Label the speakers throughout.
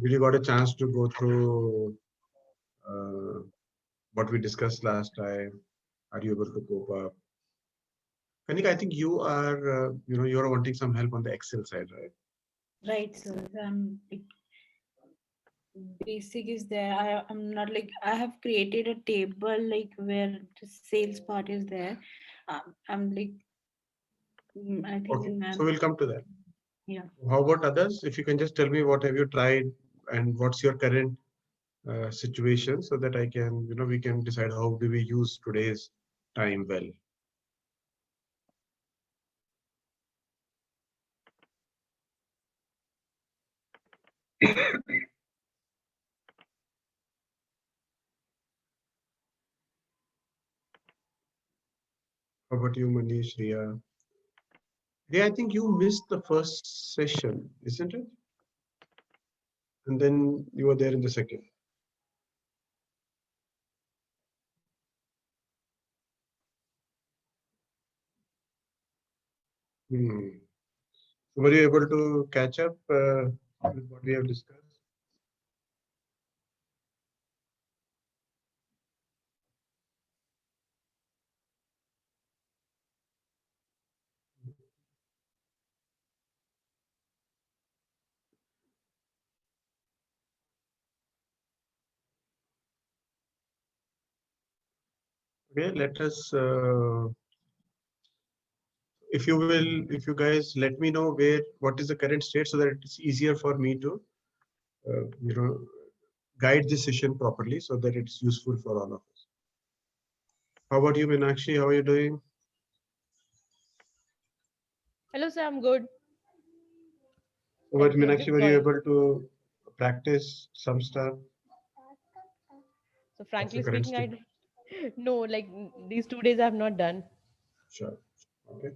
Speaker 1: Did you got a chance to go through what we discussed last time? Are you able to cope up? Kanika, I think you are, you're wanting some help on the Excel side, right?
Speaker 2: Right, sir. Like, basic is there. I'm not like I have created a table like where the sales part is there. I'm like I
Speaker 1: Okay,
Speaker 2: think
Speaker 1: so we'll come to that.
Speaker 2: yeah.
Speaker 1: How about others? If you can just tell me what have you tried and what's your current situation so that I can, we can decide how do we use today's time well. How about you, Manish, Riya? Riya, I think you missed the first session, isn't it? And then you were there in the second. Hmm. So were you able to catch up with what we have discussed? Okay, let us, if you guys let me know what is the current state so that it's easier for me to, uh, you know, guide this session properly so that it's useful for all of us. How about you, Meenakshi? How are you doing?
Speaker 3: Hello, sir. I'm good.
Speaker 1: So, but
Speaker 3: Thank you. I
Speaker 1: Meenakshi,
Speaker 3: just
Speaker 1: were you
Speaker 3: joined.
Speaker 1: able to practice some stuff?
Speaker 3: So,
Speaker 1: What's the
Speaker 3: frankly
Speaker 1: current
Speaker 3: speaking,
Speaker 1: state?
Speaker 3: no, like these 2 days I have not done.
Speaker 1: Sure. Okay.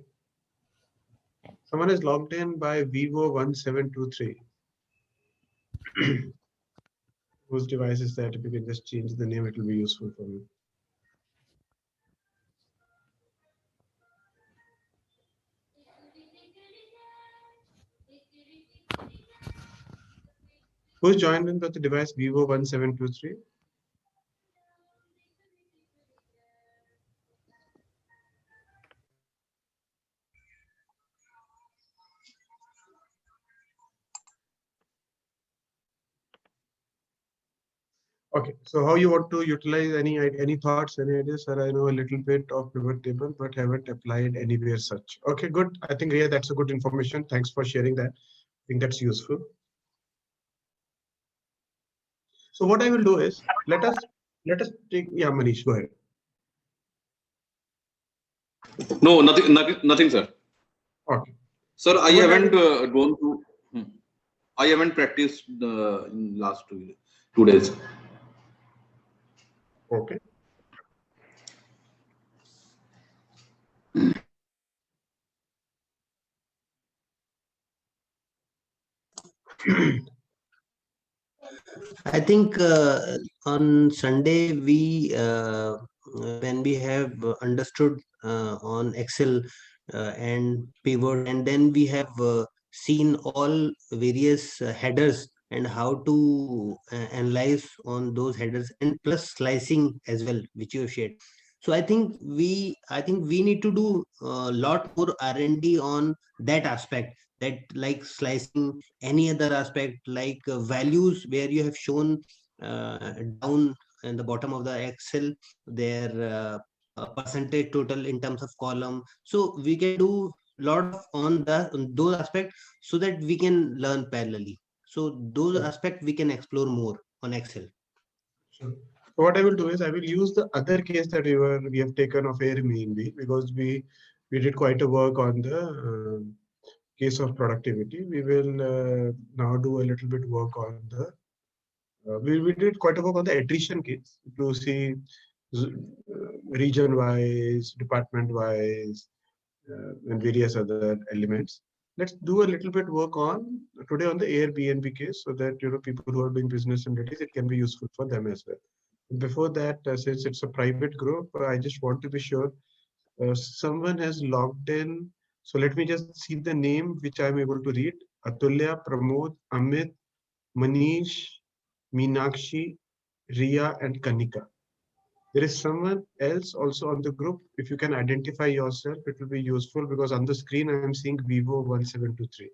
Speaker 1: Someone is logged in by Vivo 1723. Whose device is that? If you can just change the name, it will be useful for me. Who's joined in with the device Vivo 1723? Okay, so how you want to utilize any thoughts, any ideas? Sir, I know a little bit of pivot table, but haven't applied anywhere such. Okay, good. I think Ria, that's a good information. Thanks for sharing that. I think that's useful. So what I will do is let us take, yeah, Manish, go ahead.
Speaker 4: No, nothing, sir.
Speaker 1: Okay.
Speaker 4: Sir, I
Speaker 1: So what I
Speaker 4: haven't
Speaker 1: will
Speaker 4: gone through. I haven't practiced in last 2 days.
Speaker 1: okay.
Speaker 5: I think on Sunday when we have understood on Excel and pivot, and then we have seen all various headers and how to analyze on those headers, and plus slicing as well, which you have shared. So I think we need to do a lot more R&D on that aspect, that like slicing any other aspect, like values where you have shown down in the bottom of the Excel their percentage total in terms of column. So we can do lot of on those aspects so that we can learn parallelly. So those
Speaker 1: Sure,
Speaker 5: aspects we can explore more on Excel.
Speaker 1: sure. So what I will do is I will use the other case that we have taken of Airbnb because we did quite a work on the case of productivity. We will now do a little bit work on the we did quite a work on the attrition case to see region wise, department wise, and various other elements. Let's do a little bit work on today on the Airbnb case so that people who are doing business in cities, it can be useful for them as well. Before that, since it's a private group, I just want to be sure someone has logged in. So let me just see the name which I'm able to read. Atulya, Pramod, Amit, Manish, Meenakshi, Riya, and Kanika. There is someone else also on the group. If you can identify yourself, it will be useful because on the screen I am seeing Vivo 1723.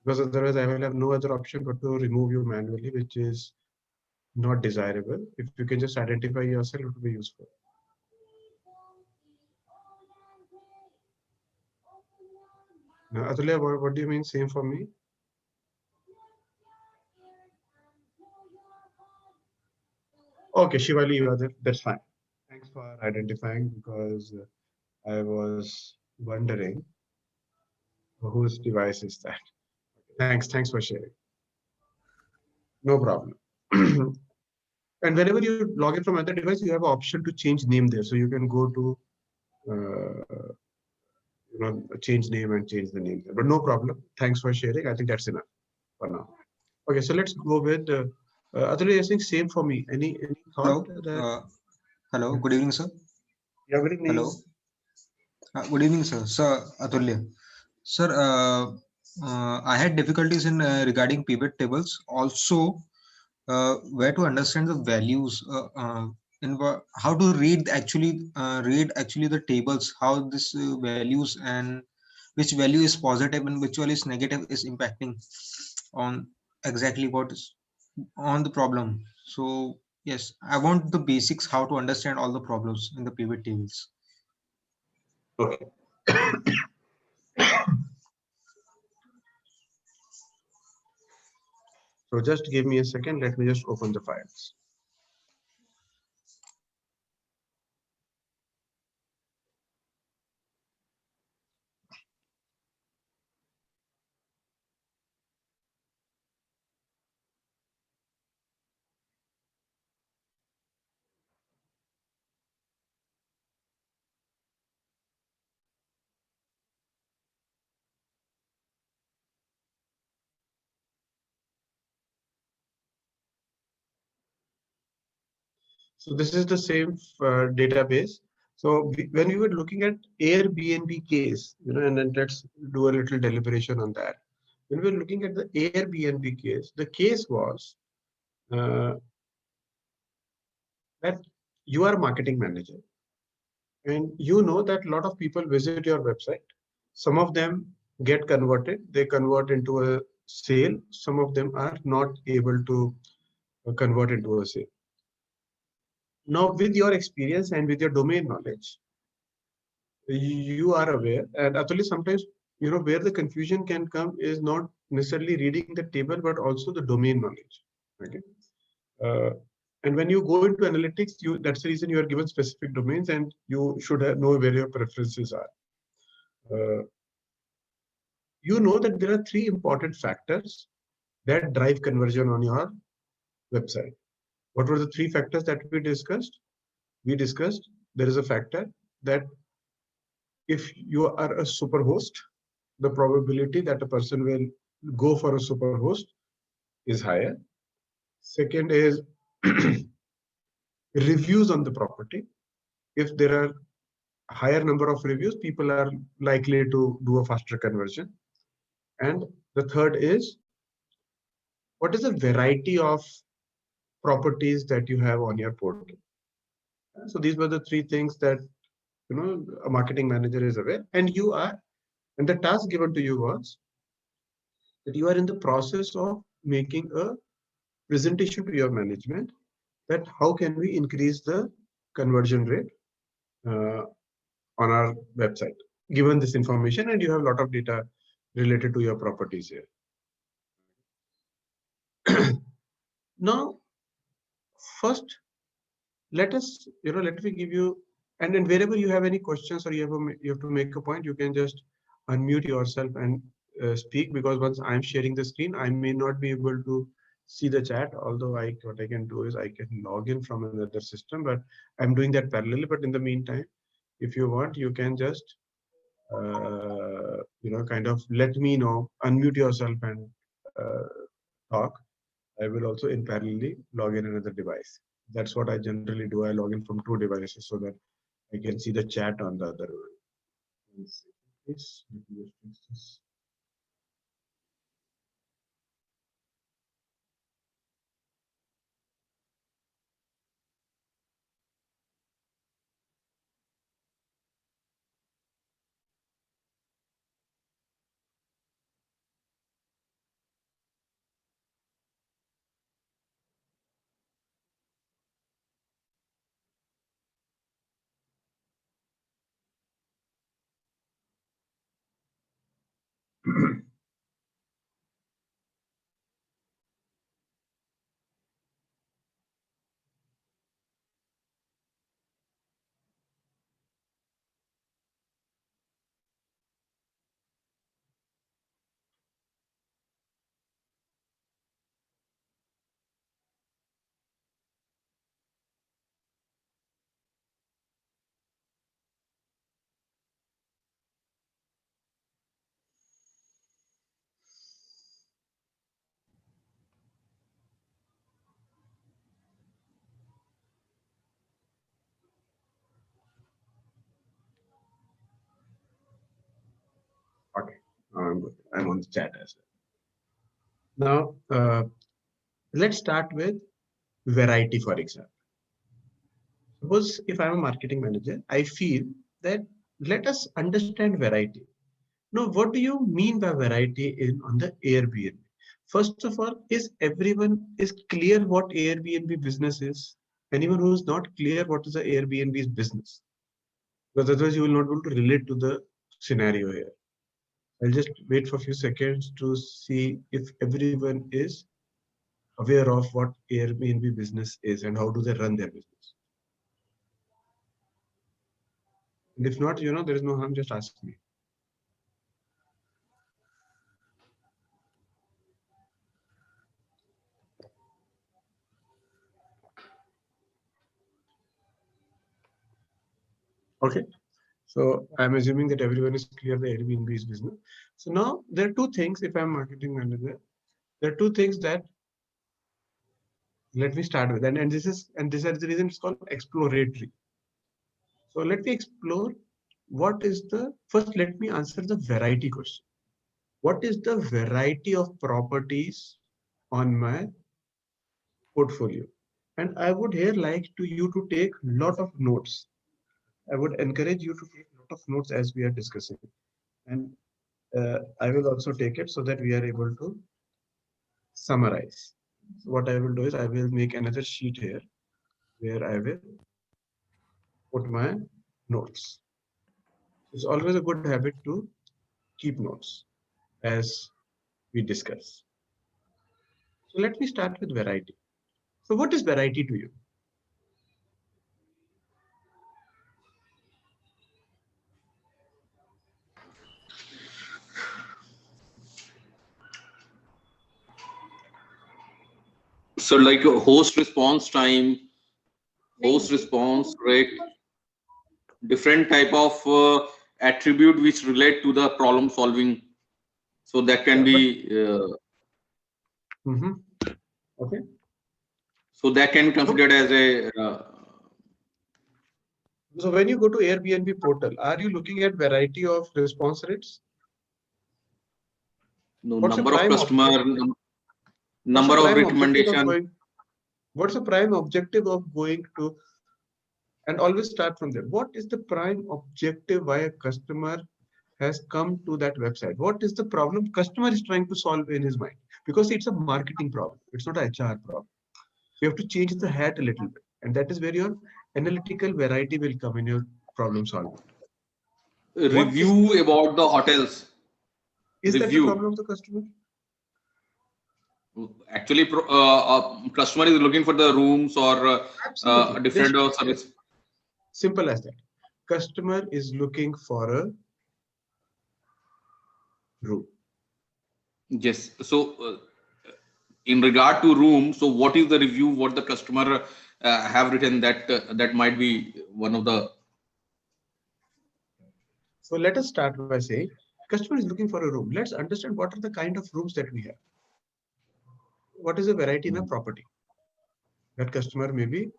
Speaker 1: Because otherwise I will have no other option but to remove you manually, which is not desirable. If you can just identify yourself, it will be useful. Now, Atulya, what do you mean same for me? Okay, Shivali, you are there. That's fine. Thanks for identifying because I was wondering whose device is that. Thanks for sharing. No problem. And whenever you log in from other device, you have an option to change name there. So you can go to change name and change the name there. But no problem. Thanks for sharing. I think that's enough for now. Okay, so let's go with Atulya, I think same for me. Any thought?
Speaker 6: Hello. Hello. Good evening, sir.
Speaker 1: Yeah, good evening.
Speaker 6: Hello. Good evening, sir. Sir Atulya. Sir, I had difficulties in regarding pivot tables. Also, where to understand the values how to read actually the tables, how this values and which value is positive and which value is negative is impacting on exactly what is on the problem. So yes, I want the basics how to understand all the problems in the pivot tables.
Speaker 1: Okay. So just give me a second. Let me just open the files. So this is the same database. So when we were looking at Airbnb case, and then let's do a little deliberation on that. When we were looking at the Airbnb case, the case was that you are a marketing manager and you know that a lot of people visit your website. Some of them get converted, they convert into a sale. Some of them are not able to convert into a sale. Now, with your experience and with your domain knowledge, you are aware, and actually sometimes, where the confusion can come is not necessarily reading the table, but also the domain knowledge. Okay. And when you go into analytics, that's the reason you are given specific domains and you should know where your preferences are. You know that there are 3 important factors that drive conversion on your website. What were the 3 factors that we discussed? We discussed there is a factor that if you are a superhost, the probability that a person will go for a superhost is higher. Second is reviews on the property. If there are higher number of reviews, people are likely to do a faster conversion. And the third is, what is the variety of properties that you have on your portal? So these were the 3 things that a marketing manager is aware, and the task given to you was that you are in the process of making a presentation to your management that how can we increase the conversion rate on our website, given this information, and you have a lot of data related to your properties here. Now, first, let me give you, and then wherever you have any questions or you have to make a point, you can just unmute yourself and speak, because once I'm sharing the screen, I may not be able to see the chat, although what I can do is I can log in from another system, but I'm doing that parallelly. But in the meantime, if you want, you can just kind of let me know, unmute yourself and talk. I will also in parallelly log in another device. That's what I generally do. I log in from 2 devices so that I can see the chat on the other one. One second, please. Let me just fix this. Okay, I'm good. I'm on the chat as well. Now, let's start with variety, for example. Suppose if I'm a marketing manager, I feel that let us understand variety. Now, what do you mean by variety in on the Airbnb? First of all, is everyone is clear what Airbnb business is? Anyone who is not clear what is the Airbnb's business? Because otherwise you will not be able to relate to the scenario here. I'll just wait for a few seconds to see if everyone is aware of what Airbnb business is and how do they run their business. And if not, there is no harm, just ask me. Okay. So I'm assuming that everyone is clear the Airbnb's business. So now there are two things, if I'm marketing manager, there are two things that let me start with. And this is the reason it's called exploratory. So let me explore what is the, first let me answer the variety question. What is the variety of properties on my portfolio? And I would here like to you to take lot of notes. I would encourage you to take a lot of notes as we are discussing. And I will also take it so that we are able to summarize. So what I will do is I will make another sheet here where I will put my notes. It's always a good habit to keep notes as we discuss. So let me start with variety. So what is variety to you?
Speaker 4: So like a host response time, host response rate, different type of attribute which relate to the problem solving. So that can be
Speaker 1: Okay.
Speaker 4: so that can be considered as a
Speaker 1: So when you go to Airbnb portal, are you looking at variety of response rates?
Speaker 4: number of customer, number of recommendation.
Speaker 1: What's the prime objective of going to, and always start from there. What is the prime objective why a customer has come to that website? What is the problem customer is trying to solve in his mind? Because it's a marketing problem. It's not a HR problem. You have to change the hat a little bit. And that is where your analytical variety will come in your problem solving.
Speaker 4: Review about the hotels.
Speaker 1: Is that the problem of the customer?
Speaker 4: Actually, customer is looking for the rooms or different service.
Speaker 1: Simple as that. Customer is looking for a room.
Speaker 4: Yes. So in regard to room, so what is the review? What the customer have written that that might be one of the.
Speaker 1: So let us start by saying customer is looking for a room. Let's understand what are the kind of rooms that we have. What is the variety in a property that customer may be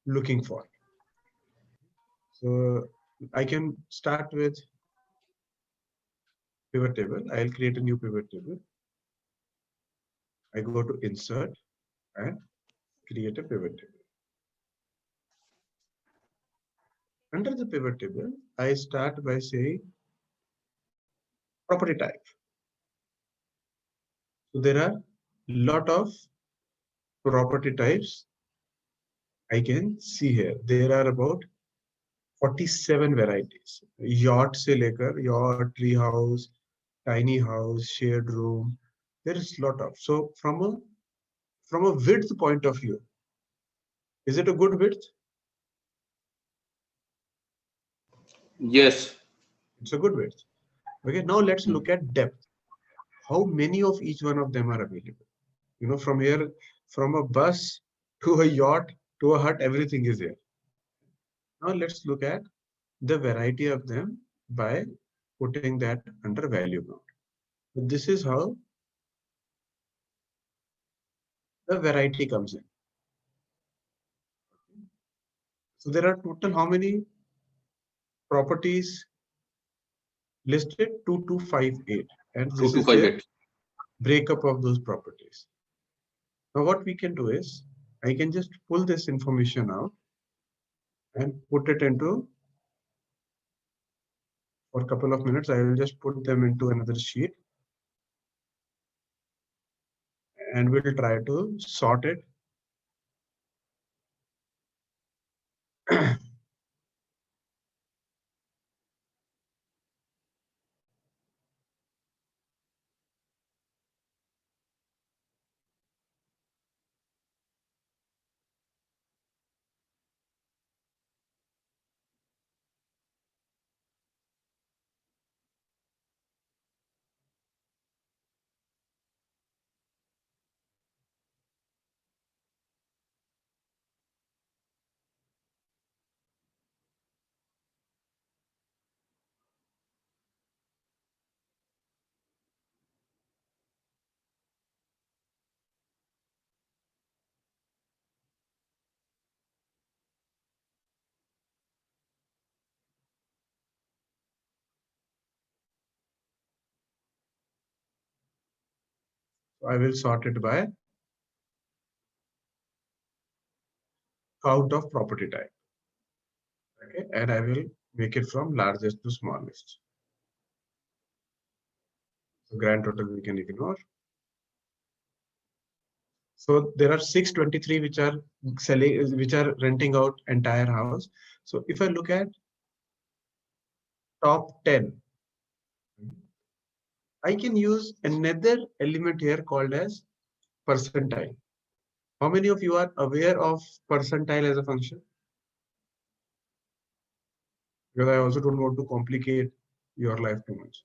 Speaker 1: looking for? So I can start with pivot table. I'll create a new pivot table. I go to insert and create a pivot table. Under the pivot table, I start by saying property type. So there are lot of property types I can see here. There are about 47 varieties. Yacht se lekar, yacht, tree house, tiny house, shared room. There is lot of. So from a width point of view, is it a good width?
Speaker 4: Yes.
Speaker 1: It's a good width. Okay, now let's look at depth. How many of each one of them are available? You know, from here, from a bus to a yacht to a hut, everything is here. Now let's look at the variety of them by putting that under value count. This is how the variety comes in. So there are total how many properties listed? 2258, and this is the
Speaker 4: 2258.
Speaker 1: breakup of those properties. Now what we can do is I can just pull this information out and put it into, for a couple of minutes, I will just put them into another sheet and we'll try to sort it. So I will sort it by count of property type. Okay, and I will make it from largest to smallest. So grand total we can ignore. So there are 623 which are selling, which are renting out entire house. So if I look at top 10, I can use another element here called as percentile. How many of you are aware of percentile as a function? Because I also don't want to complicate your life too much.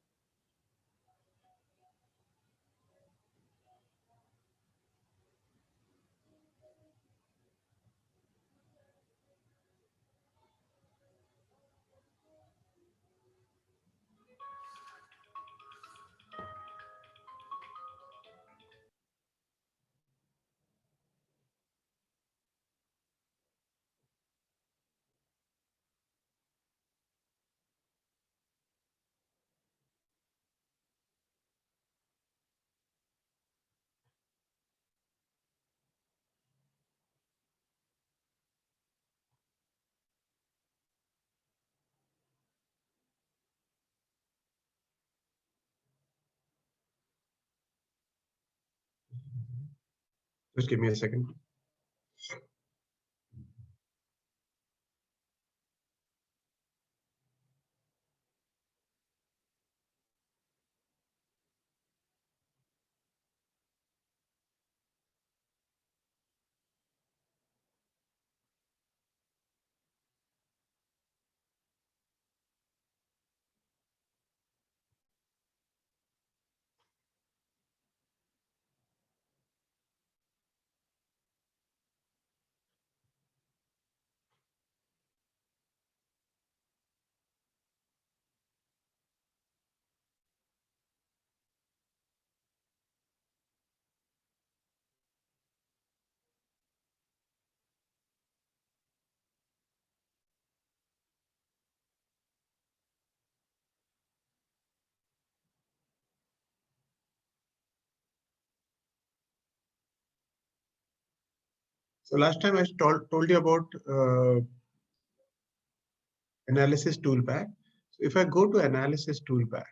Speaker 1: Just give me a second. So last time I told you about analysis toolpack. So if I go to analysis toolpack,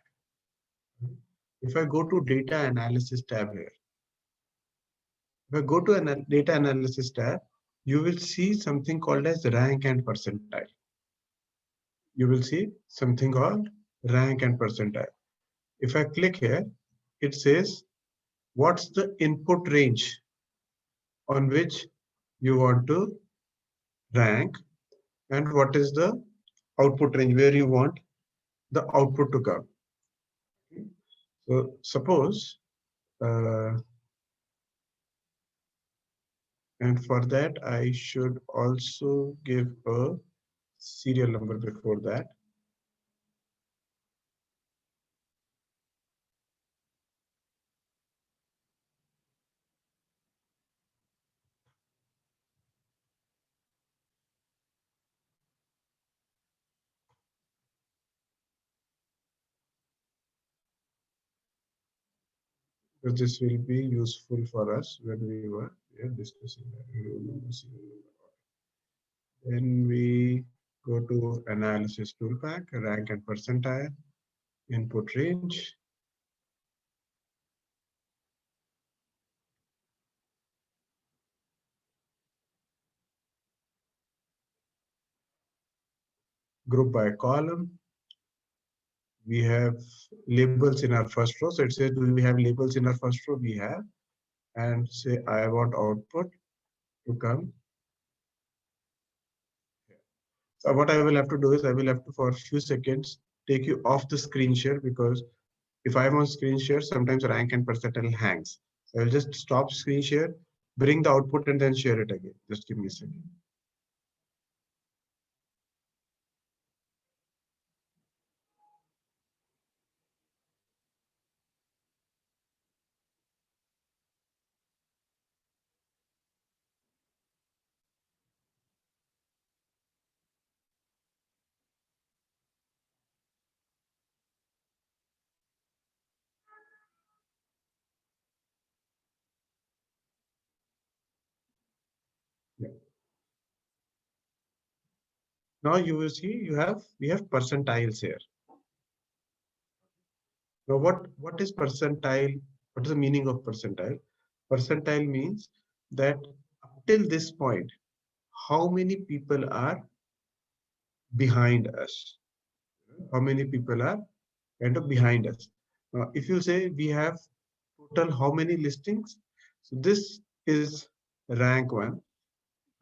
Speaker 1: if I go to data analysis tab here, if I go to data analysis tab, you will see something called as rank and percentile. You will see something called rank and percentile. If I click here, it says, what's the input range on which you want to rank, and what is the output range where you want the output to come. So suppose, and for that, I should also give a serial number before that. Because this will be useful for us when we were discussing that. Then we go to analysis toolpack, rank and percentile, input range. Group by column. We have labels in our first row. So it says, do we have labels in our first row? We have. And say, I want output to come. So what I will have to do is I will have to, for a few seconds, take you off the screen share, because if I'm on screen share, sometimes rank and percentile hangs. So I'll just stop screen share, bring the output, and then share it again. Just give me a second. Yeah. Now you will see we have percentiles here. Now what is percentile? What is the meaning of percentile? Percentile means that up till this point, how many people are behind us? How many people are kind of behind us? Now, if you say we have total how many listings, so this is rank 1.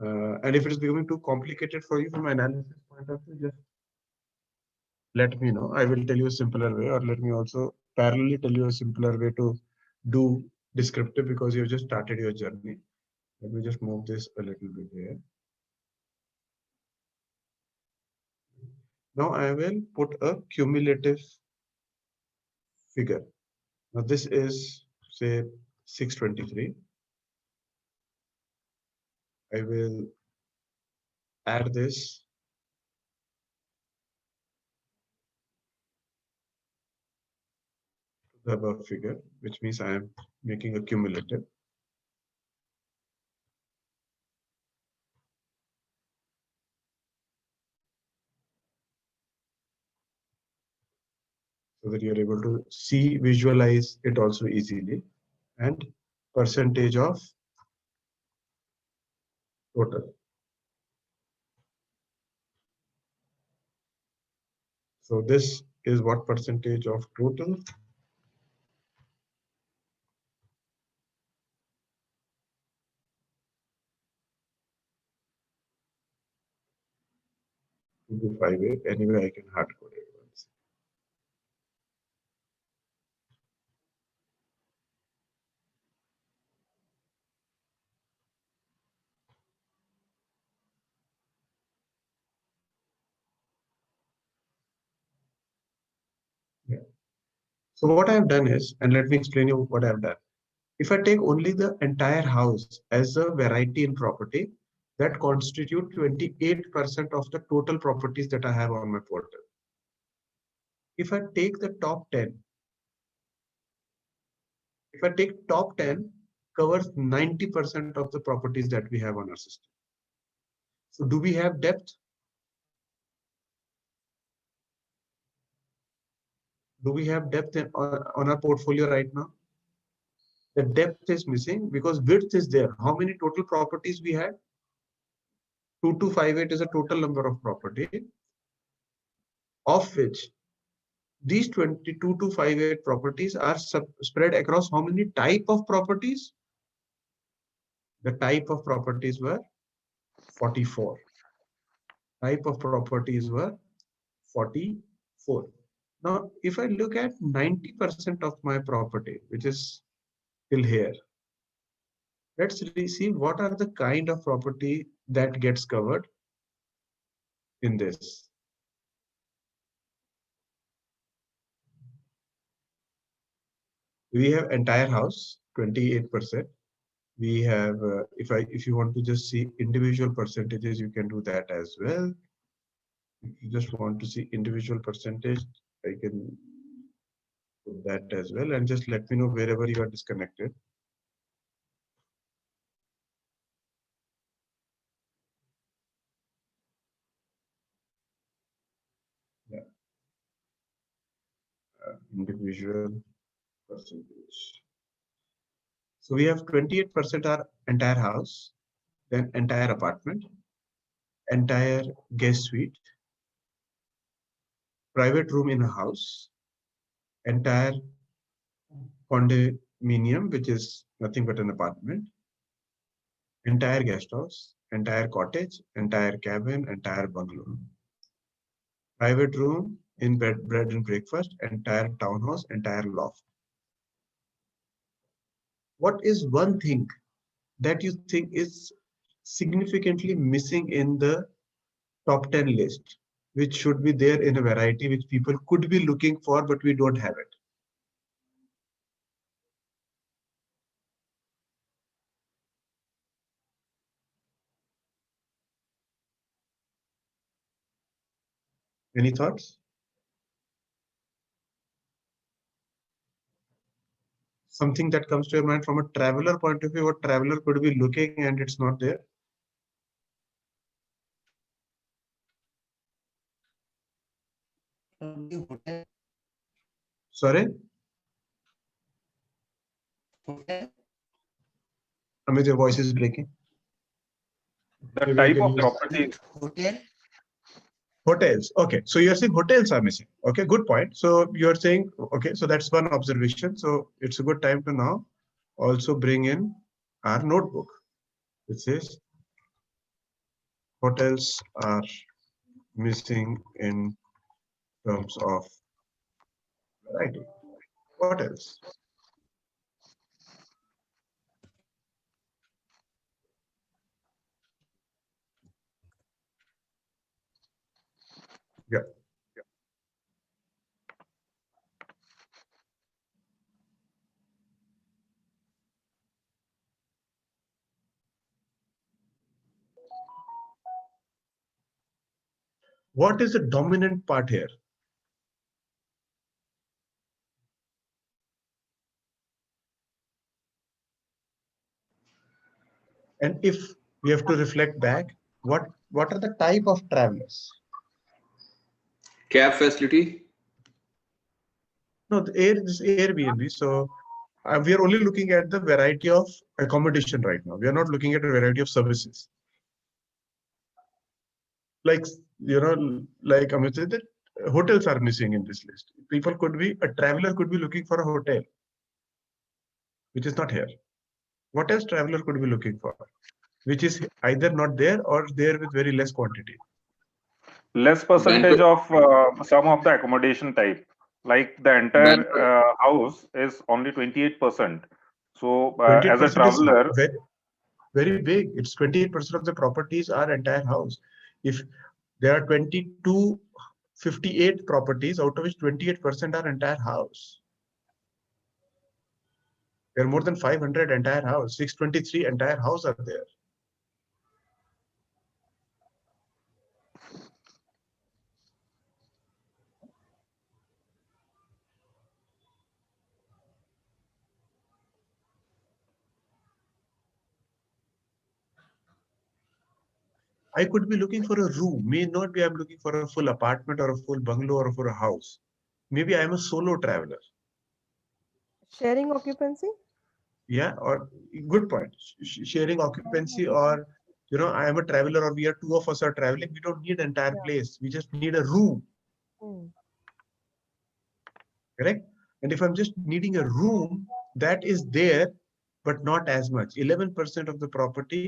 Speaker 1: And if it is becoming too complicated for you from an analysis point of view, just let me know. I will tell you a simpler way, or let me also parallelly tell you a simpler way to do descriptive, because you've just started your journey. Let me just move this a little bit here. Now I will put a cumulative figure. Now this is, say, 623. I will add this to the above figure, which means I am making a cumulative. So that you're able to see, visualize it also easily. And percentage of total. So this is what percentage of total. To 58. Anyway, I can hard code it once. Yeah. So what I've done is, and let me explain you what I've done. If I take only the entire house as a variety in property, that constitute 28% of the total properties that I have on my portal. If I take the top 10, if I take top 10 covers 90% of the properties that we have on our system. So do we have depth? Do we have depth on our portfolio right now? The depth is missing because width is there. How many total properties we had? 2258 is a total number of property, of which these 2258 properties are spread across how many type of properties? The type of properties were 44. Type of properties were 44. Now, if I look at 90% of my property, which is till here, let's see what are the kind of property that gets covered in this. We have entire house, 28%. We have, if you want to just see individual percentages, you can do that as well. If you just want to see individual percentage, I can put that as well, and just let me know wherever you are disconnected. Yeah. Individual percentage. So we have 28% are entire house, then entire apartment, entire guest suite, private room in a house, entire condominium, which is nothing but an apartment, entire guest house, entire cottage, entire cabin, entire bungalow, private room in bed and breakfast, entire townhouse, entire loft. What is one thing that you think is significantly missing in the top 10 list, which should be there in a variety which people could be looking for, but we don't have it? Any thoughts? Something that comes to your mind from a traveler point of view, what traveler could be looking and it's not there? Sorry? Amit, your voice is breaking.
Speaker 7: The
Speaker 1: Maybe
Speaker 7: type
Speaker 1: can
Speaker 7: of
Speaker 1: use-
Speaker 7: property.
Speaker 1: Hotels. Okay, so you're saying hotels are missing. Okay, good point. So you're saying, okay, so that's one observation. So it's a good time to now also bring in our notebook. It says hotels are missing in terms of variety. What else? Yeah. What is the dominant part here? And if we have to reflect back, what are the type of travelers?
Speaker 4: Cab facility.
Speaker 1: No, this Airbnb. So we are only looking at the variety of accommodation right now. We are not looking at a variety of services. Like, like Amit said, that hotels are missing in this list. A traveler could be looking for a hotel, which is not here. What else traveler could be looking for, which is either not there or there with very less quantity?
Speaker 7: Less percentage of some of the accommodation type, like the entire house is only 28%. So as a
Speaker 1: 28% is
Speaker 7: traveler,
Speaker 1: very, very big. It's 28% of the properties are entire house. If there are 2258 properties, out of which 28% are entire house. There are more than 500 entire house, 623 entire house are there. I could be looking for a room, may not be I'm looking for a full apartment or a full bungalow or for a house. Maybe I'm a solo traveler.
Speaker 8: Sharing occupancy?
Speaker 1: Yeah, or good point. Sharing occupancy, or I am a traveler, or we are two of us are traveling. We don't need entire
Speaker 8: Yeah.
Speaker 1: place. We just need a room,
Speaker 8: Hmm.
Speaker 1: correct? And if I'm just needing a room, that is there, but not as much. 11% of the property.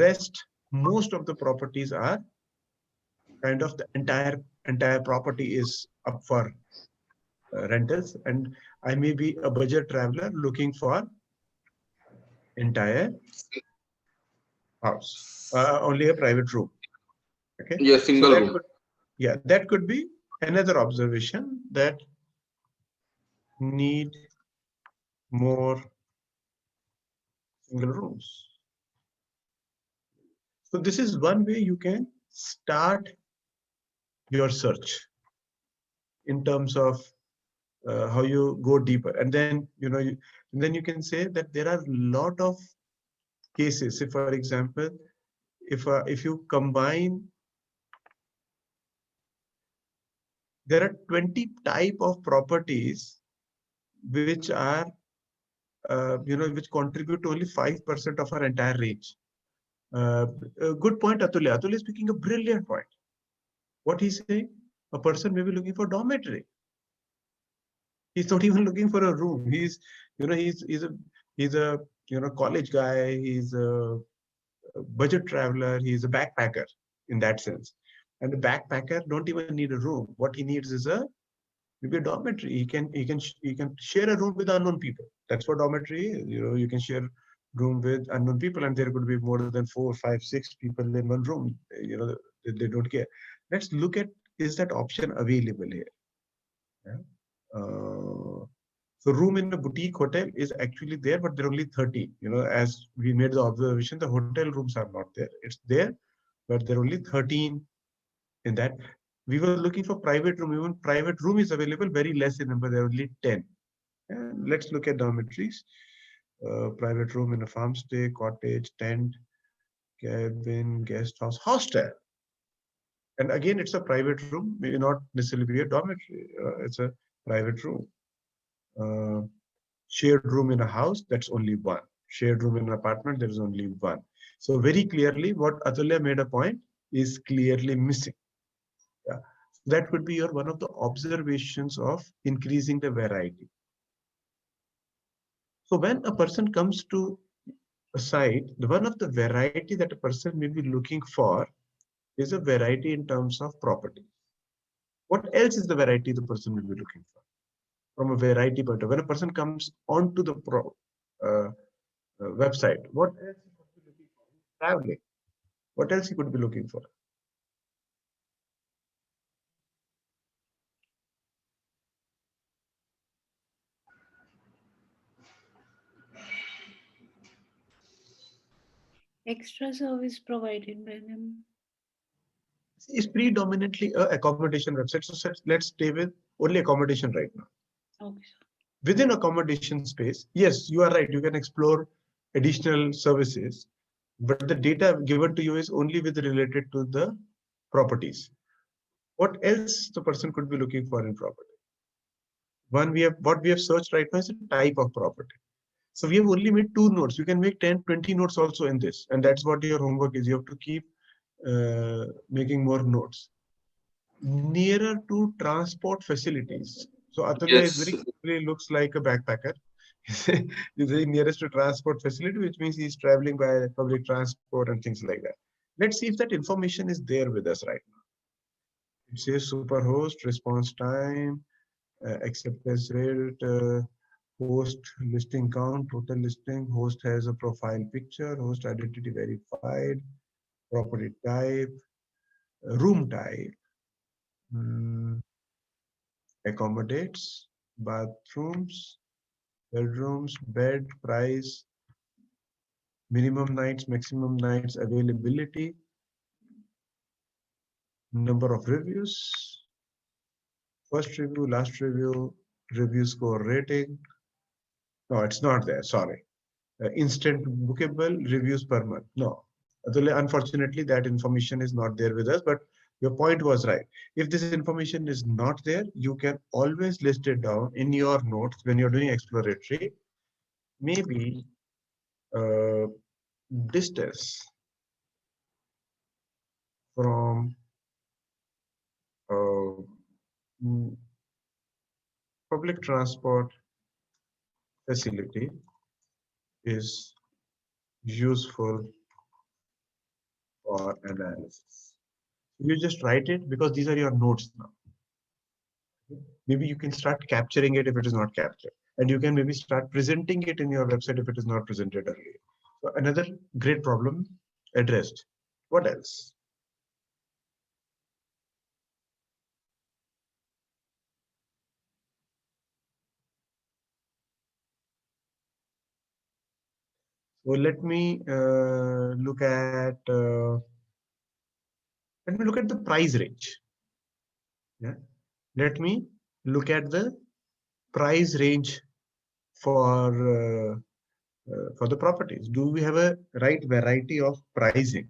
Speaker 1: Rest, most of the properties are kind of the entire property is up for rentals, and I may be a budget traveler looking for entire house, only a private room. Okay,
Speaker 4: Yeah,
Speaker 1: so
Speaker 4: single
Speaker 1: that
Speaker 4: room.
Speaker 1: could, yeah, that could be another observation, that need more single rooms. So this is one way you can start your search in terms of how you go deeper, and then then you can say that there are a lot of cases. If, for example, if you combine, there are 20 type of properties which are which contribute to only 5% of our entire range. A good point, Atulya. Atulya is speaking a brilliant point. What he's saying, a person may be looking for dormitory. He's not even looking for a room. He's a college guy. He's a budget traveler. He's a backpacker in that sense. And the backpacker don't even need a room. What he needs is maybe a dormitory. He can share a room with unknown people. That's what dormitory is. You can share room with unknown people, and there could be more than 4, 5, 6 people in one room. They don't care. Let's look at, is that option available here? Yeah. So room in a boutique hotel is actually there, but there are only 30. As we made the observation, the hotel rooms are not there. It's there, but there are only 13 in that. We were looking for private room. Even private room is available, very less in number. There are only 10. And let's look at dormitories. Private room in a farm stay, cottage, tent, cabin, guest house, hostel. And again, it's a private room, may not necessarily be a dormitory. It's a private room. Shared room in a house, that's only one. Shared room in an apartment, there is only one. So very clearly, what Atulya made a point is clearly missing. Yeah. That would be one of the observations of increasing the variety. So when a person comes to a site, one of the variety that a person may be looking for is a variety in terms of property. What else is the variety the person will be looking for? From a variety point of view, when a person comes onto the website, what else he could be looking for? Traveling. What else he could be looking for?
Speaker 2: Extra service provided by them.
Speaker 1: It's predominantly a accommodation website. So let's stay with only accommodation right now.
Speaker 2: Okay, sir.
Speaker 1: Within accommodation space, yes, you are right. You can explore additional services, but the data given to you is only with related to the properties. What else the person could be looking for in property? What we have searched right now is a type of property. So we have only made 2 notes. You can make 10, 20 notes also in this, and that's what your homework is. You have to keep making more notes. Nearer to transport facilities. So Atulya is very clearly looks like a backpacker. He's the nearest to transport facility, which means he's traveling by public transport and things like that. Let's see if that information is there with us right now. It says superhost, response time, acceptance rate, host listing count, total listing, host has a profile picture, host identity verified, property type, room type, accommodates, bathrooms, bedrooms, bed, price, minimum nights, maximum nights, availability, number of reviews, first review, last review, review score rating. No, it's not there, sorry. Instant bookable reviews per month. No, Atulya, unfortunately, that information is not there with us, but your point was right. If this information is not there, you can always list it down in your notes when you're doing exploratory. Maybe distance from mm, public transport facility is useful for analysis. You just write it because these are your notes now. Maybe you can start capturing it if it is not captured, and you can maybe start presenting it in your website if it is not presented earlier. So another great problem addressed. What else? So let me look at the price range. Yeah, let me look at the price range for the properties. Do we have a right variety of pricing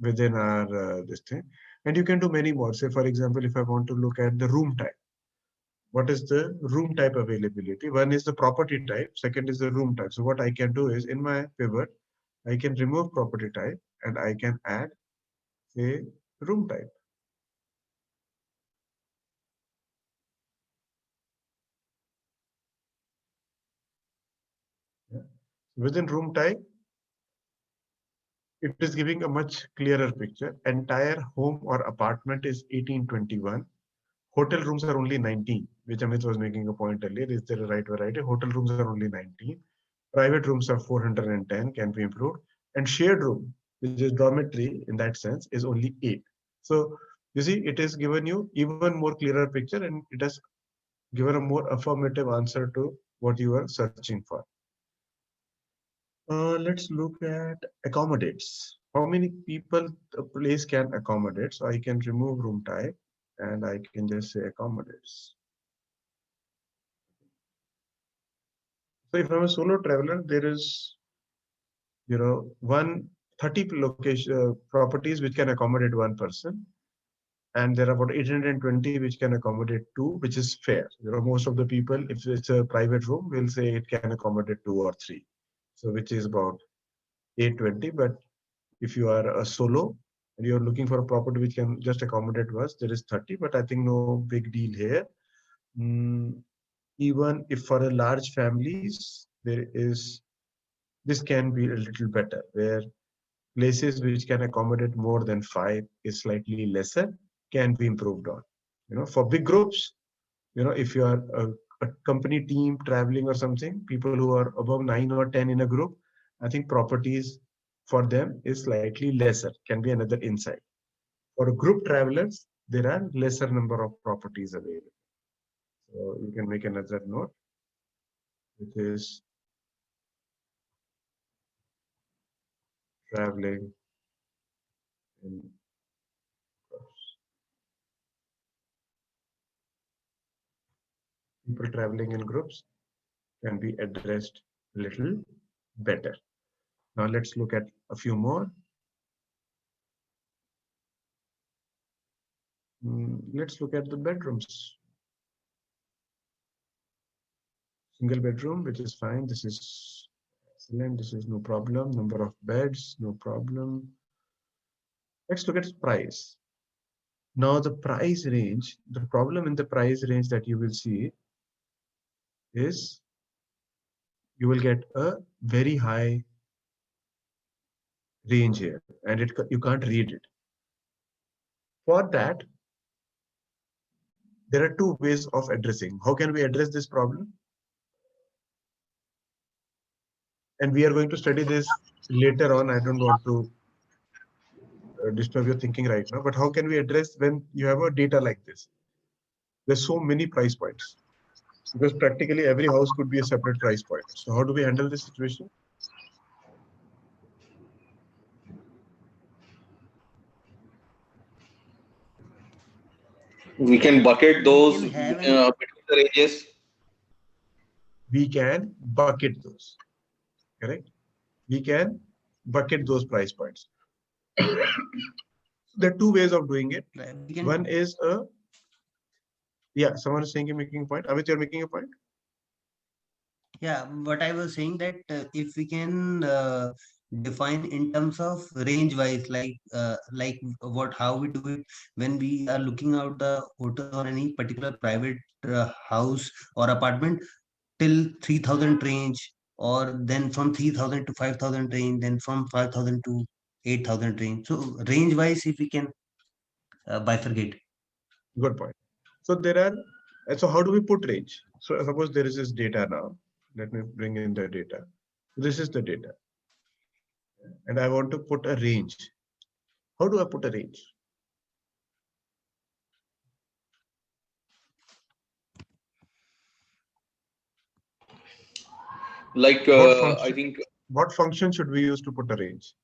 Speaker 1: within our this thing? And you can do many more. Say, for example, if I want to look at the room type, what is the room type availability? One is the property type, second is the room type. So what I can do is in my pivot, I can remove property type and I can add, say, room type. Yeah. Within room type, it is giving a much clearer picture. Entire home or apartment is 1821. Hotel rooms are only 19, which Amit was making a point earlier. Is there a right variety? Hotel rooms are only 19. Private rooms are 410, can be improved. And shared room, which is dormitory in that sense, is only 8. So you see, it has given you even more clearer picture, and it has given a more affirmative answer to what you are searching for. Let's look at accommodates. How many people the place can accommodate? So I can remove room type and I can just say accommodates. So if I'm a solo traveler, there is, 30 location properties which can accommodate one person, and there are about 820 which can accommodate two, which is fair. Most of the people, if it's a private room, will say it can accommodate 2 or 3, so which is about 820. But if you are a solo and you're looking for a property which can just accommodate us, there is 30, but I think no big deal here. Even if for a large families, this can be a little better, where places which can accommodate more than 5 is slightly lesser, can be improved on. For big groups, if you are a company team traveling or something, people who are above 9 or 10 in a group, I think properties for them is slightly lesser, can be another insight. For group travelers, there are lesser number of properties available. So you can make another note, which is traveling in groups. People traveling in groups can be addressed a little better. Now let's look at a few more. Let's look at the bedrooms. Single bedroom, which is fine. This is excellent. This is no problem. Number of beds, no problem. Let's look at price. Now the price range, the problem in the price range that you will see is you will get a very high range here, and you can't read it. For that, there are two ways of addressing. How can we address this problem? And we are going to study this later on. I don't want to disturb your thinking right now, but how can we address when you have a data like this? There's so many price points, because practically every house could be a separate price point. So how do we handle this situation?
Speaker 4: We can bucket those
Speaker 5: can have
Speaker 4: between the ranges.
Speaker 1: We can bucket those, correct? We can bucket those price points. There are two ways of doing it.
Speaker 5: Right, we can-
Speaker 1: One is yeah, someone is saying you're making a point. Amit, you're making a point.
Speaker 5: Yeah, what I was saying that if we can define in terms of range wise, like what how we do it when we are looking out the hotel or any particular private house or apartment till 3,000 range, or then from 3,000 to 5,000 range, then from 5,000 to 8,000 range. So range wise, if we can bifurcate.
Speaker 1: Good point. So there are, so how do we put range? So suppose there is this data now. Let me bring in the data. This is the data. And I want to put a range. How do I put a range?
Speaker 4: Like
Speaker 1: What
Speaker 4: I
Speaker 1: function,
Speaker 4: think
Speaker 1: what function should we use to put a range?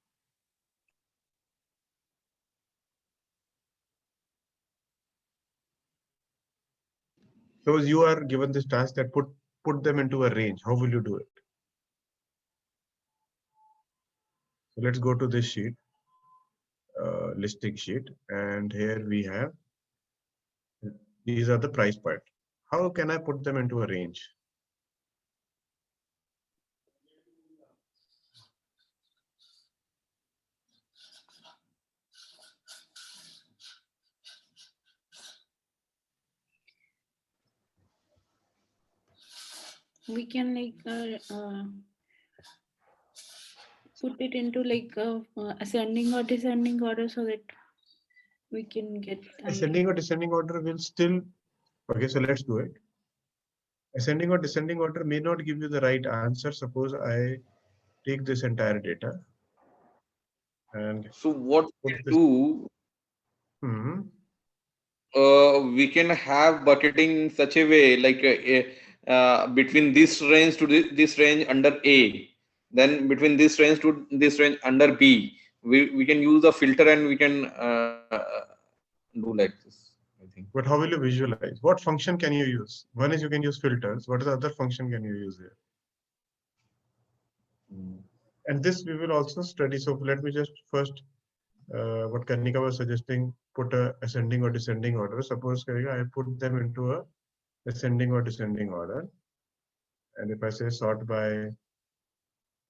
Speaker 1: Suppose you are given this task that put them into a range. How will you do it? So let's go to this sheet, listing sheet, and here we have, these are the price part. How can I put them into a range?
Speaker 2: We can put it into ascending or descending order so that we can get
Speaker 1: Ascending or descending order will still, okay, so let's do it. Ascending or descending order may not give you the right answer. Suppose I take this entire data and
Speaker 4: so. What we
Speaker 1: put
Speaker 4: can
Speaker 1: this.
Speaker 4: do,
Speaker 1: Mhm.
Speaker 4: we can have bucketing in such a way, like between this range to this range under A, then between this range to this range under B. We can use a filter and we can do like this, I think.
Speaker 1: But how will you visualize? What function can you use? One is you can use filters. What is the other function can you use here? And this we will also study. So let me just first, what Kanika was suggesting, put a ascending or descending order. Suppose Kanika, I put them into a ascending or descending order. And if I say sort by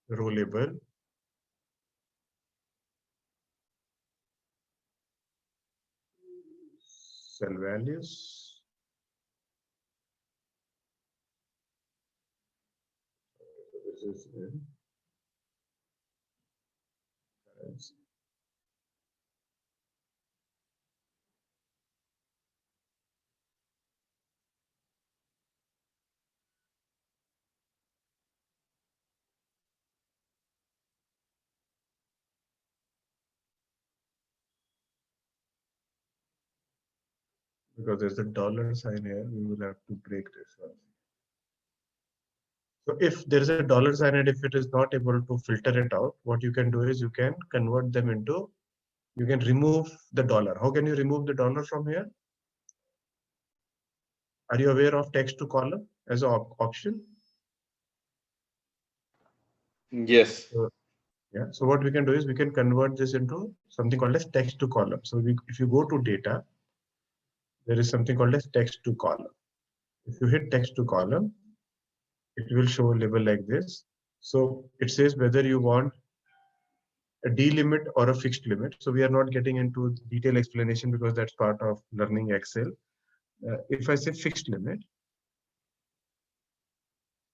Speaker 1: row label, cell values, this is in currency. Because there's a dollar sign here, we will have to break this one. So if there is a dollar sign and if it is not able to filter it out, what you can do is you can convert them into, you can remove the dollar. How can you remove the dollar from here? Are you aware of text to column as an option?
Speaker 4: Yes.
Speaker 1: Yeah. So what we can do is we can convert this into something called as text to column. So if you go to data, there is something called as text to column. If you hit text to column, it will show a label like this. So it says whether you want a delimit or a fixed limit. So we are not getting into detailed explanation because that's part of learning Excel. If I say fixed limit,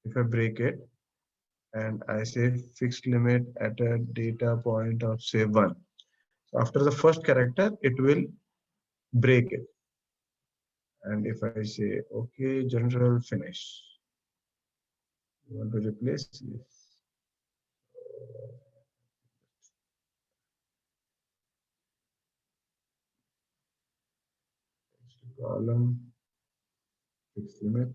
Speaker 1: if I break it and I say fixed limit at a data point of say 1. So after the first character, it will break it. And if I say, okay, general finish, you want to replace this. Column, fixed limit,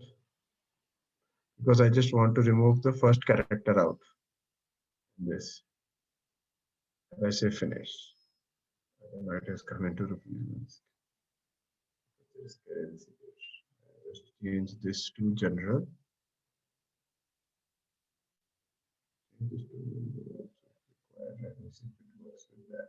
Speaker 1: because I just want to remove the first character out. This. And I say finish. And it has come into rupees. Just change this to general. Let me see if it works with that.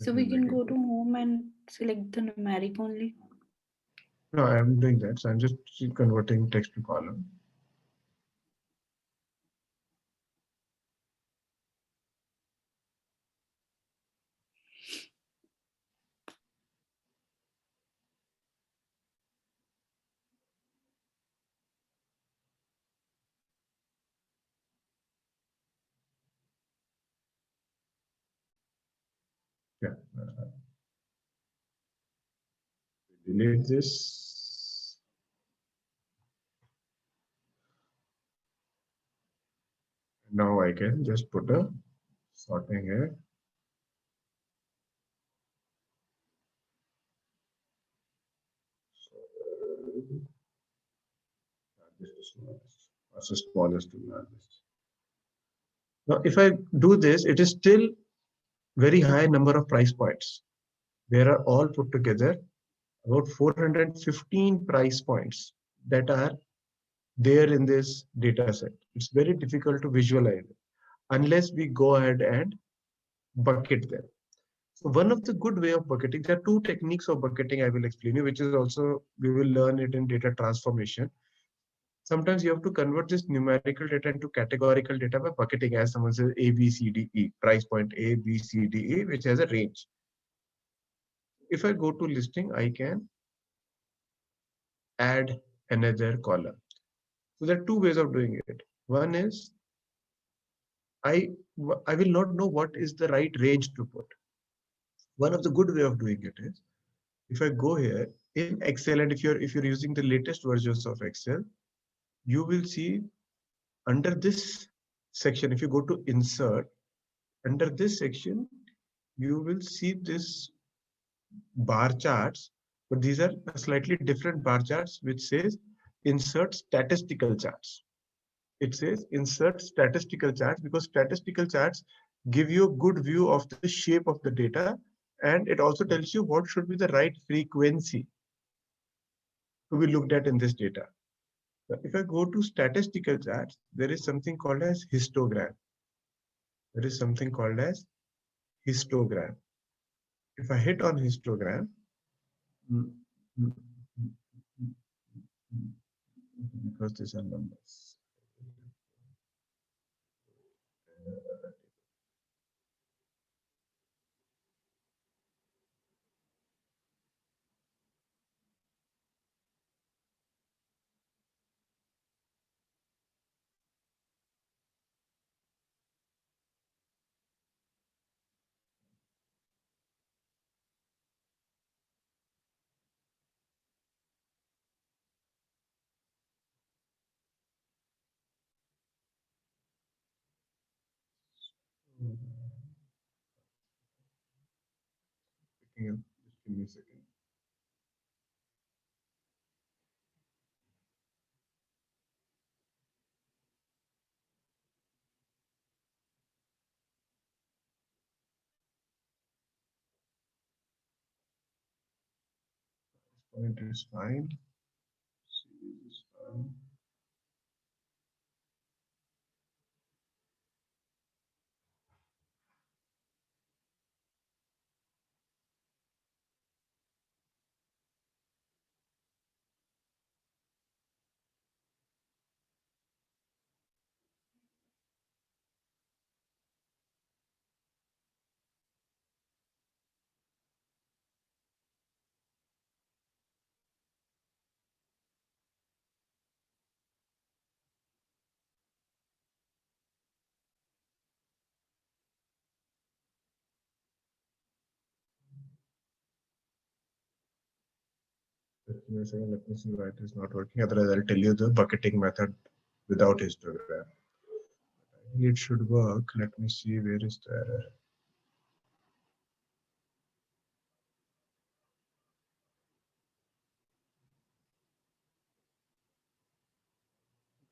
Speaker 2: So we can go to home and select the numeric only.
Speaker 1: No, I'm doing that. So I'm just converting text to column. Yeah. Delete this. Now I can just put a sorting here. This is smallest. That's the smallest to largest. Now, if I do this, it is still very high number of price points. There are all put together about 415 price points that are there in this data set. It's very difficult to visualize it unless we go ahead and bucket them. So one of the good way of bucketing, there are two techniques of bucketing I will explain you, which is also, we will learn it in data transformation. Sometimes you have to convert this numerical data into categorical data by bucketing, as someone says A, B, C, D, E, price point A, B, C, D, E, which has a range. If I go to listing, I can add another column. So there are two ways of doing it. One is I will not know what is the right range to put. One of the good way of doing it is, if I go here in Excel, and if you're using the latest versions of Excel, you will see under this section, if you go to insert, under this section, you will see this bar charts, but these are slightly different bar charts, which says insert statistical charts. It says insert statistical charts because statistical charts give you a good view of the shape of the data, and it also tells you what should be the right frequency to be looked at in this data. If I go to statistical charts, there is something called as histogram. There is something called as histogram. If I hit on histogram, because these are numbers. Just give me a second. Point is fine. Series is fine. Let me see why it is not working. Otherwise, I'll tell you the bucketing method without histogram. It should work. Let me see where is the error.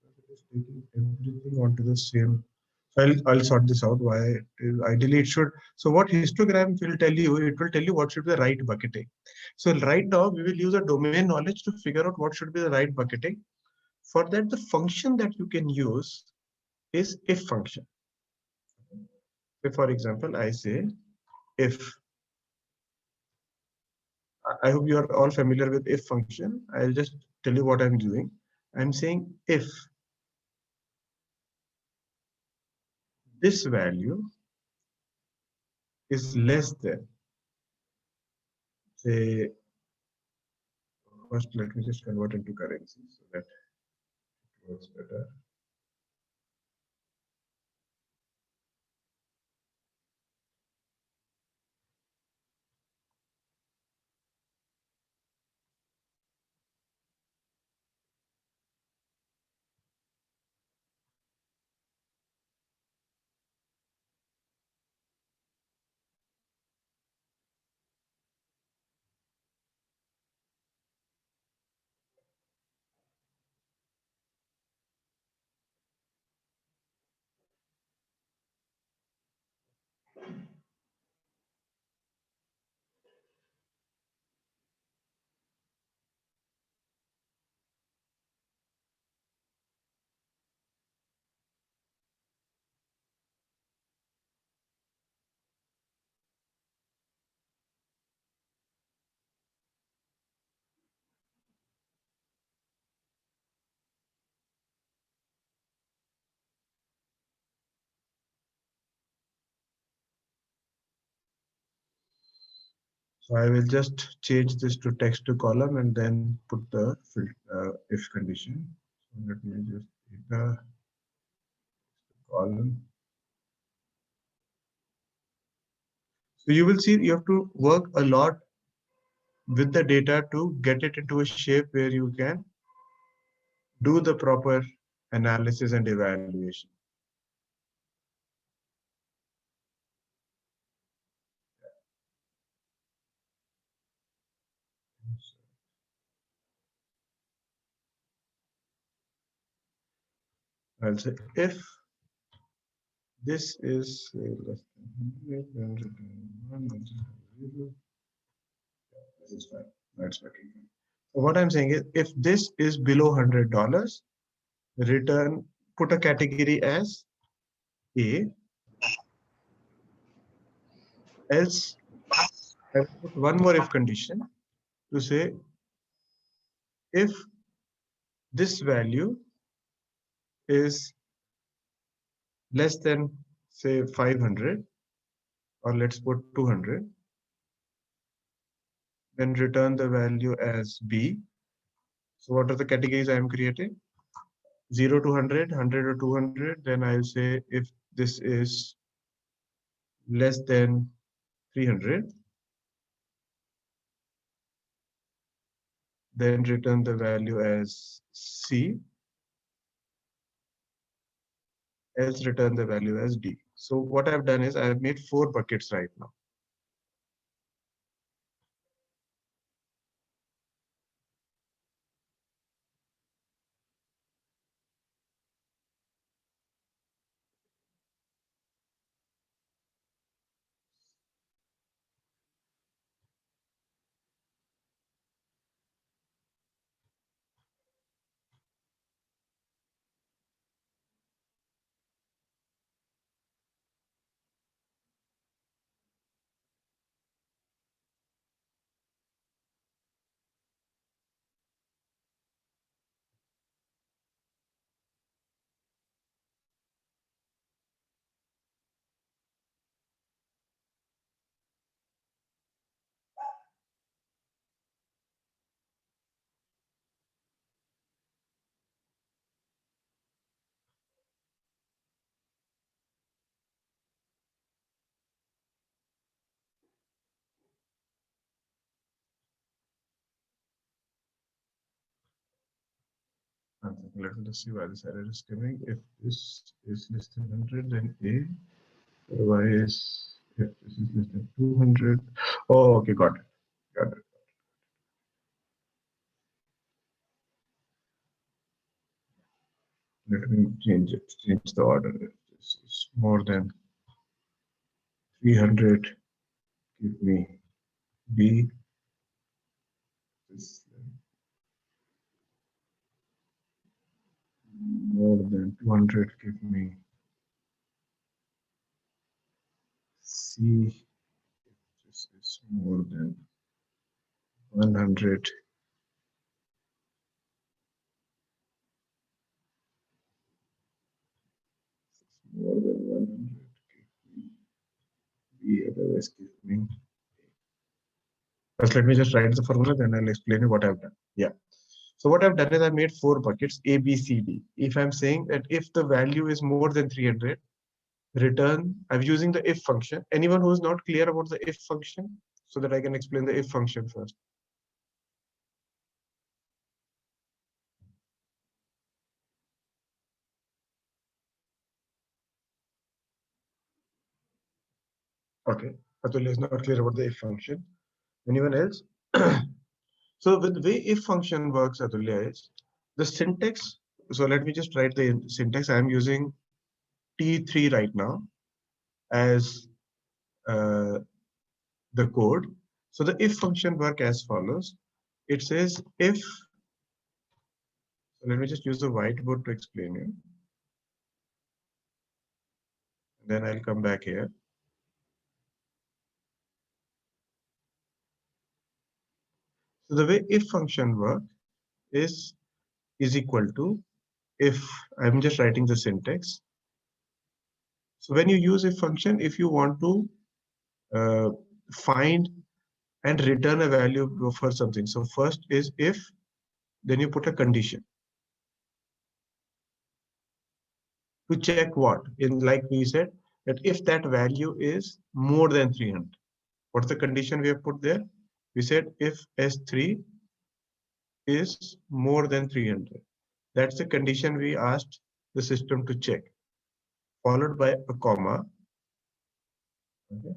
Speaker 1: It is taking everything onto the same. So I'll sort this out. Why ideally it should. So what histogram will tell you, it will tell you what should be the right bucketing. So right now we will use a domain knowledge to figure out what should be the right bucketing. For that, the function that you can use is if function. So for example, I say if I hope you are all familiar with if function. I'll just tell you what I'm doing. I'm saying if this value is less than, say, first let me just convert into currency so that it works better. So I will just change this to text to column and then put the if condition. So let me just take the column. So you will see you have to work a lot with the data to get it into a shape where you can do the proper analysis and evaluation. I'll say if this is less than 100, then return 1, then return 0. This is fine. That's working. So what I'm saying is if this is below $100, return, put a category as A, else I will put one more if condition to say if this value is less than say 500 or let's put 200, then return the value as B. So what are the categories I am creating? 0 to 100, 100 to 200. Then I'll say if this is less than 300, then return the value as C, else return the value as D. So what I've done is I've made 4 buckets right now. Let me just see why this error is coming. If this is less than 100, then A. Otherwise, if this is less than 200. Oh, okay, got it. Got it. Let me change it, change the order. If this is more than 300, give me B. This more than 200, give me C. This is more than 100. More than 100. Otherwise give me. First, let me just write the formula, then I'll explain you what I've done. Yeah. So what I've done is I made 4 buckets A, B, C, D. If I'm saying that if the value is more than 300, return, I'm using the if function. Anyone who's not clear about the if function, so that I can explain the if function first. Okay, Atulya is not clear about the if function. Anyone else? So with the way if function works, Atulya, is the syntax. So let me just write the syntax. I'm using T3 right now as the code. So the if function work as follows. It says if, so let me just use the whiteboard to explain you. Then I'll come back here. So the way if function work is equal to if, I'm just writing the syntax. So when you use if function, if you want to find and return a value for something. So first is if, then you put a condition. To check what? In like we said, that if that value is more than 300. What's the condition we have put there? We said if S3 is more than 300. That's the condition we asked the system to check, followed by a comma. Okay.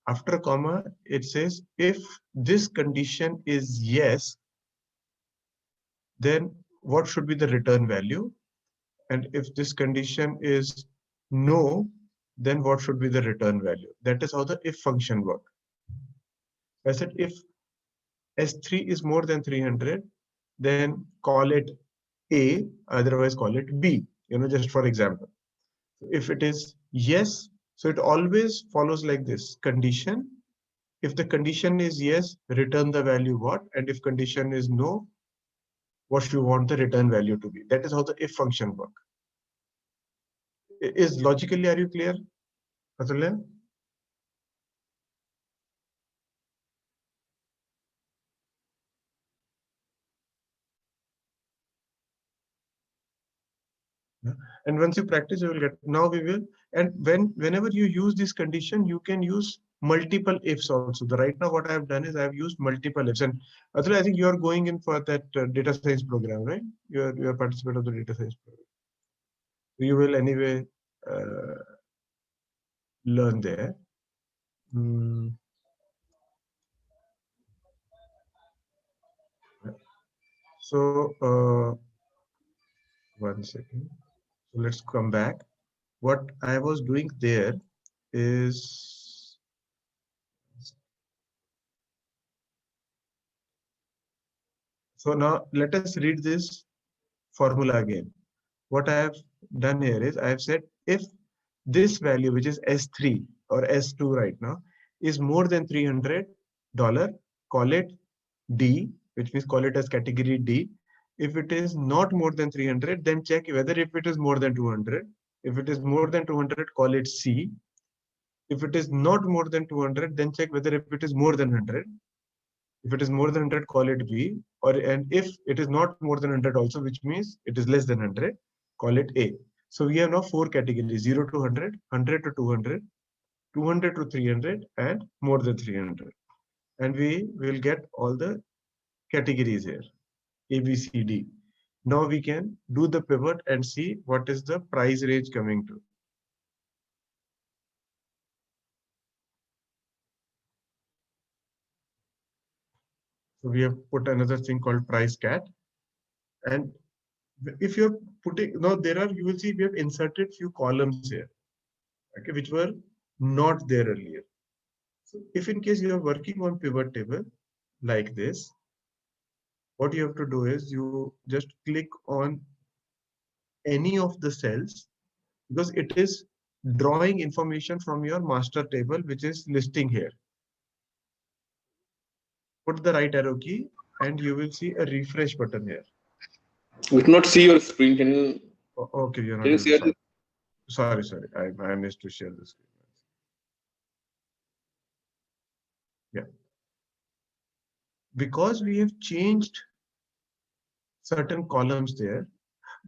Speaker 1: After a comma, it says if this condition is yes, then what should be the return value? And if this condition is no, then what should be the return value? That is how the if function works. I said if S3 is more than 300, then call it A, otherwise call it B, just for example. If it is yes, so it always follows like this condition. If the condition is yes, return the value what? And if condition is no, what you want the return value to be. That is how the if function work. Is logically, are you clear, Atulya? And once you practice, you will get. Now we will. And whenever you use this condition, you can use multiple ifs also. Right now, what I have done is I have used multiple ifs. And Atulya, I think you are going in for that data science program, right? You are a participant of the data science program. You will anyway learn there. So 1 second. So let's come back. What I was doing there is, so now let us read this formula again. What I have done here is I have said if this value, which is S3 or S2 right now, is more than $300, call it D, which means call it as category D. If it is not more than 300, then check whether if it is more than 200. If it is more than 200, call it C. If it is not more than 200, then check whether if it is more than 100. If it is more than 100, call it B. And if it is not more than 100 also, which means it is less than 100, call it A. So we have now 4 categories: 0 to 100, 100 to 200, 200 to 300, and more than 300. And we will get all the categories here, A, B, C, D. Now we can do the pivot and see what is the price range coming to. So we have put another thing called price cat. And if you're putting, now there are, you will see we have inserted few columns here, okay, which were not there earlier. So if in case you are working on pivot table like this, what you have to do is you just click on any of the cells, because it is drawing information from your master table, which is listing here. put the right arrow key and you will see a refresh button here.
Speaker 4: We cannot see your screen. Can you
Speaker 1: Okay, you're not
Speaker 4: can you
Speaker 1: able to
Speaker 4: share
Speaker 1: sorry.
Speaker 4: this?
Speaker 1: Sorry. I missed to share this. Yeah. Because we have changed certain columns there,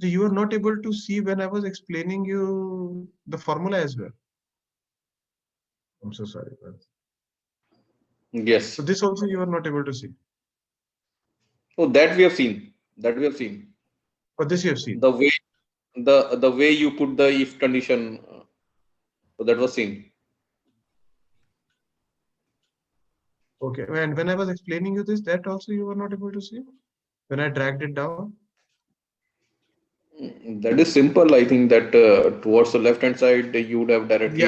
Speaker 1: so you are not able to see when I was explaining you the formula as well. I'm so sorry.
Speaker 4: Yes.
Speaker 1: So this also you are not able to see.
Speaker 4: Oh, that we have seen. That we have seen.
Speaker 1: But this you have seen.
Speaker 4: The way you put the if condition. So that was seen.
Speaker 1: Okay. And when I was explaining you this, that also you were not able to see when I dragged it down.
Speaker 4: That is simple. I think that towards the left hand side you would have directly.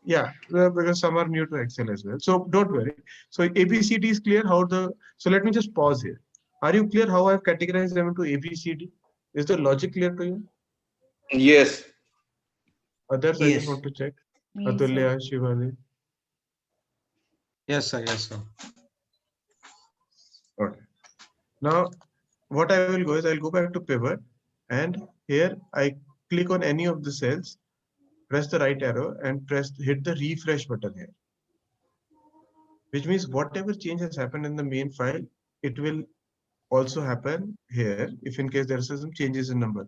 Speaker 1: Yeah, well, because some are new to Excel as well. So don't worry. So ABCD is clear how the, so let me just pause here. Are you clear how I've categorized them into ABCD? Is the logic clear to you?
Speaker 4: Yes.
Speaker 1: Others, I just
Speaker 5: Yes.
Speaker 1: want to check.
Speaker 2: Me, sir.
Speaker 1: Atulya, Shivali.
Speaker 6: Yes, sir. Yes, sir.
Speaker 1: Okay. Now, what I will go is I'll go back to pivot and here I click on any of the cells, press the right arrow and hit the refresh button here. Which means whatever change has happened in the main file, it will also happen here if in case there are some changes in number.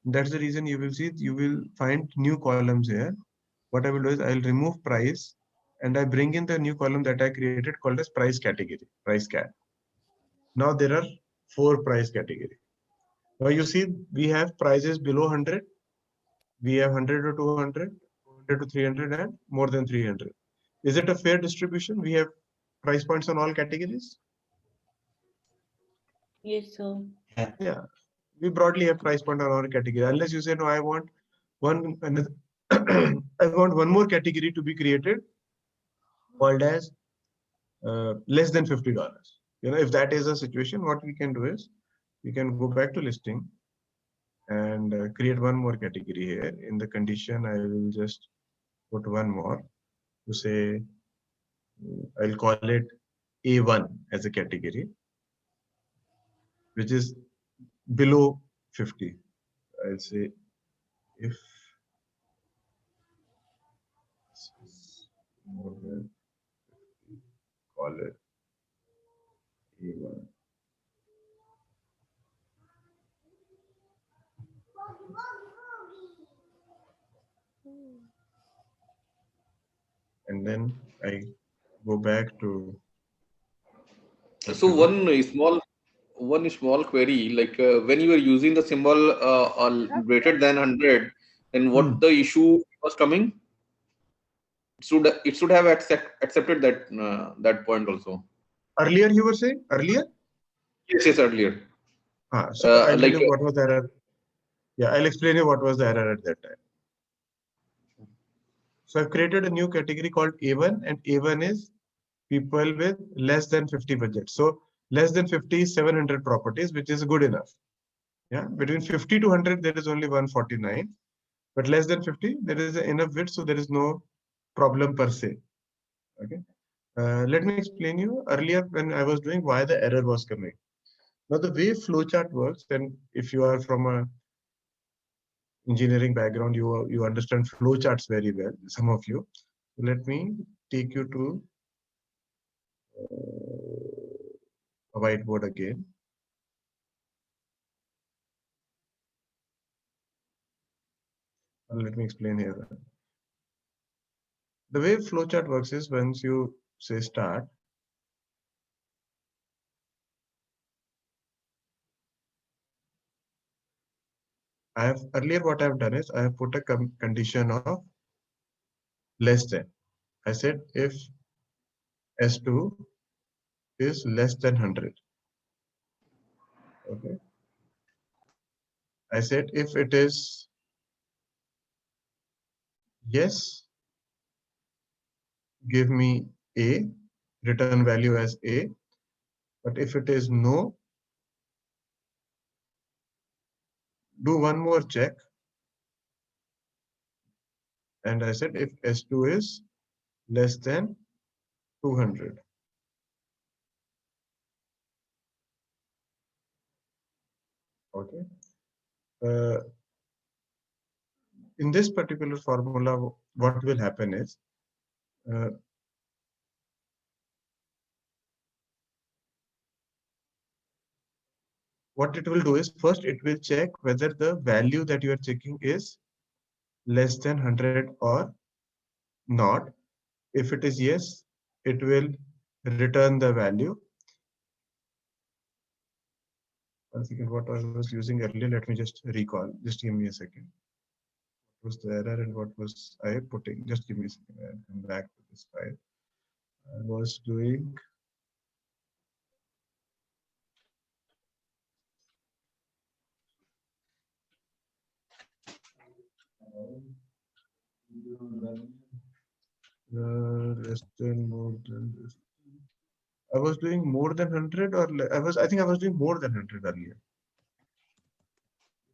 Speaker 1: That's the reason you will see, you will find new columns here. What I will do is I'll remove price and I bring in the new column that I created called as price category, price cat. Now there are 4 price category. Now you see we have prices below 100, we have 100 to 200, 200 to 300 and more than 300. Is it a fair distribution? We have price points on all categories?
Speaker 2: Yes, sir.
Speaker 1: Yeah, we broadly have price point on our category. Unless you say, no, I want one, I want one more category to be created called as less than $50. You know, if that is a situation, what we can do is we can go back to listing and create one more category here. In the condition, I will just put one more to say, I'll call it A1 as a category, which is below 50. I'll say if more than 50, call it A1. And then I go back to.
Speaker 4: So one small query, like when you were using the symbol greater than 100, then what the issue was coming? It should have accepted that point also.
Speaker 1: Earlier you were saying earlier?
Speaker 4: Yes, earlier.
Speaker 1: So I'll tell
Speaker 4: like
Speaker 1: you what was the error. Yeah, I'll explain you what was the error at that time. So I've created a new category called A1 and A1 is people with less than 50 budget. So less than 50 is 700 properties, which is good enough. Yeah, between 50 to 100, there is only 149, but less than 50, there is enough width, so there is no problem per se. Okay. Let me explain you earlier when I was doing why the error was coming. Now the way flowchart works, and if you are from a engineering background, you understand flowcharts very well, some of you. Let me take you to a whiteboard again. Let me explain here. The way flowchart works is once you say start, I have earlier what I have done is I have put a condition of less than. I said if S2 is less than 100. Okay. I said if it is yes, give me A, return value as A. But if it is no, do one more check. And I said if S2 is less than 200. Okay. In this particular formula, what will happen is what it will do is first it will check whether the value that you are checking is less than 100 or not. If it is yes, it will return the value. One second, what I was using earlier, let me just recall. Just give me a second. What was the error and what was I putting? Just give me a second. I'll come back to this file. I was doing less than, more than this. I was doing more than 100 or I think I was doing more than 100 earlier.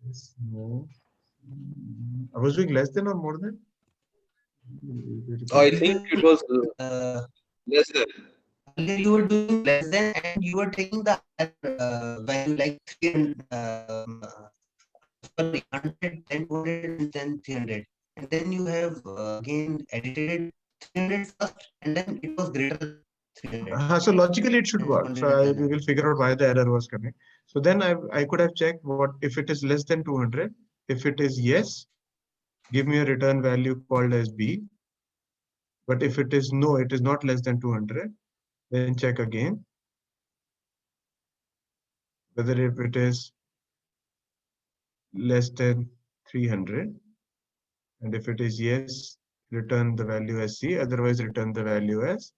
Speaker 1: Yes, no. I was doing less than or more than?
Speaker 4: I think it was less than.
Speaker 5: Earlier you were doing less than and you were taking the higher value like 300, sorry, 100, then 200 and then 300. And then you have again edited 300 first and then it was greater than 300.
Speaker 1: So logically it should work. So
Speaker 5: Corresponded
Speaker 1: we will figure out why the error was coming. So then I could have checked what if it is less than 200. If it is yes, give me a return value called as B. But if it is no, it is not less than 200, then check again whether if it is less than 300. And if it is yes, return the value as C, otherwise return the value as,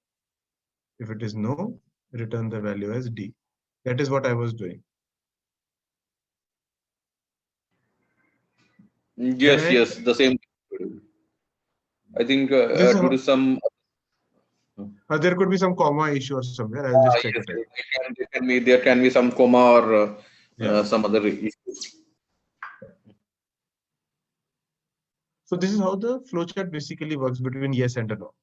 Speaker 1: if it is no, return the value as D. That is what I was doing.
Speaker 4: Yes,
Speaker 1: Then
Speaker 4: yes, the same. I think
Speaker 1: This is
Speaker 4: due to some
Speaker 1: there could be some comma issue or somewhere. I'll just check
Speaker 4: yes,
Speaker 1: it out.
Speaker 4: there can be some comma or
Speaker 1: Yeah.
Speaker 4: some other issues.
Speaker 1: So this is how the flowchart basically works between yes and a no.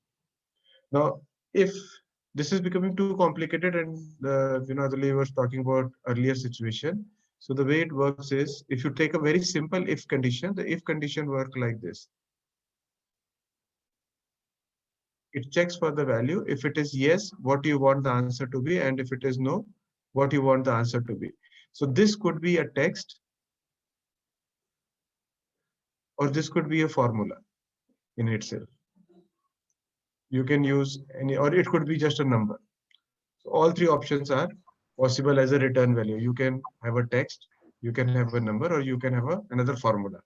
Speaker 1: Now, if this is becoming too complicated and Adali was talking about earlier situation. So the way it works is if you take a very simple if condition, the if condition work like this. It checks for the value. If it is yes, what you want the answer to be, and if it is no, what you want the answer to be. So this could be a text, or this could be a formula in itself. You can use any, or it could be just a number. So all three options are possible as a return value. You can have a text, you can have a number, or you can have another formula.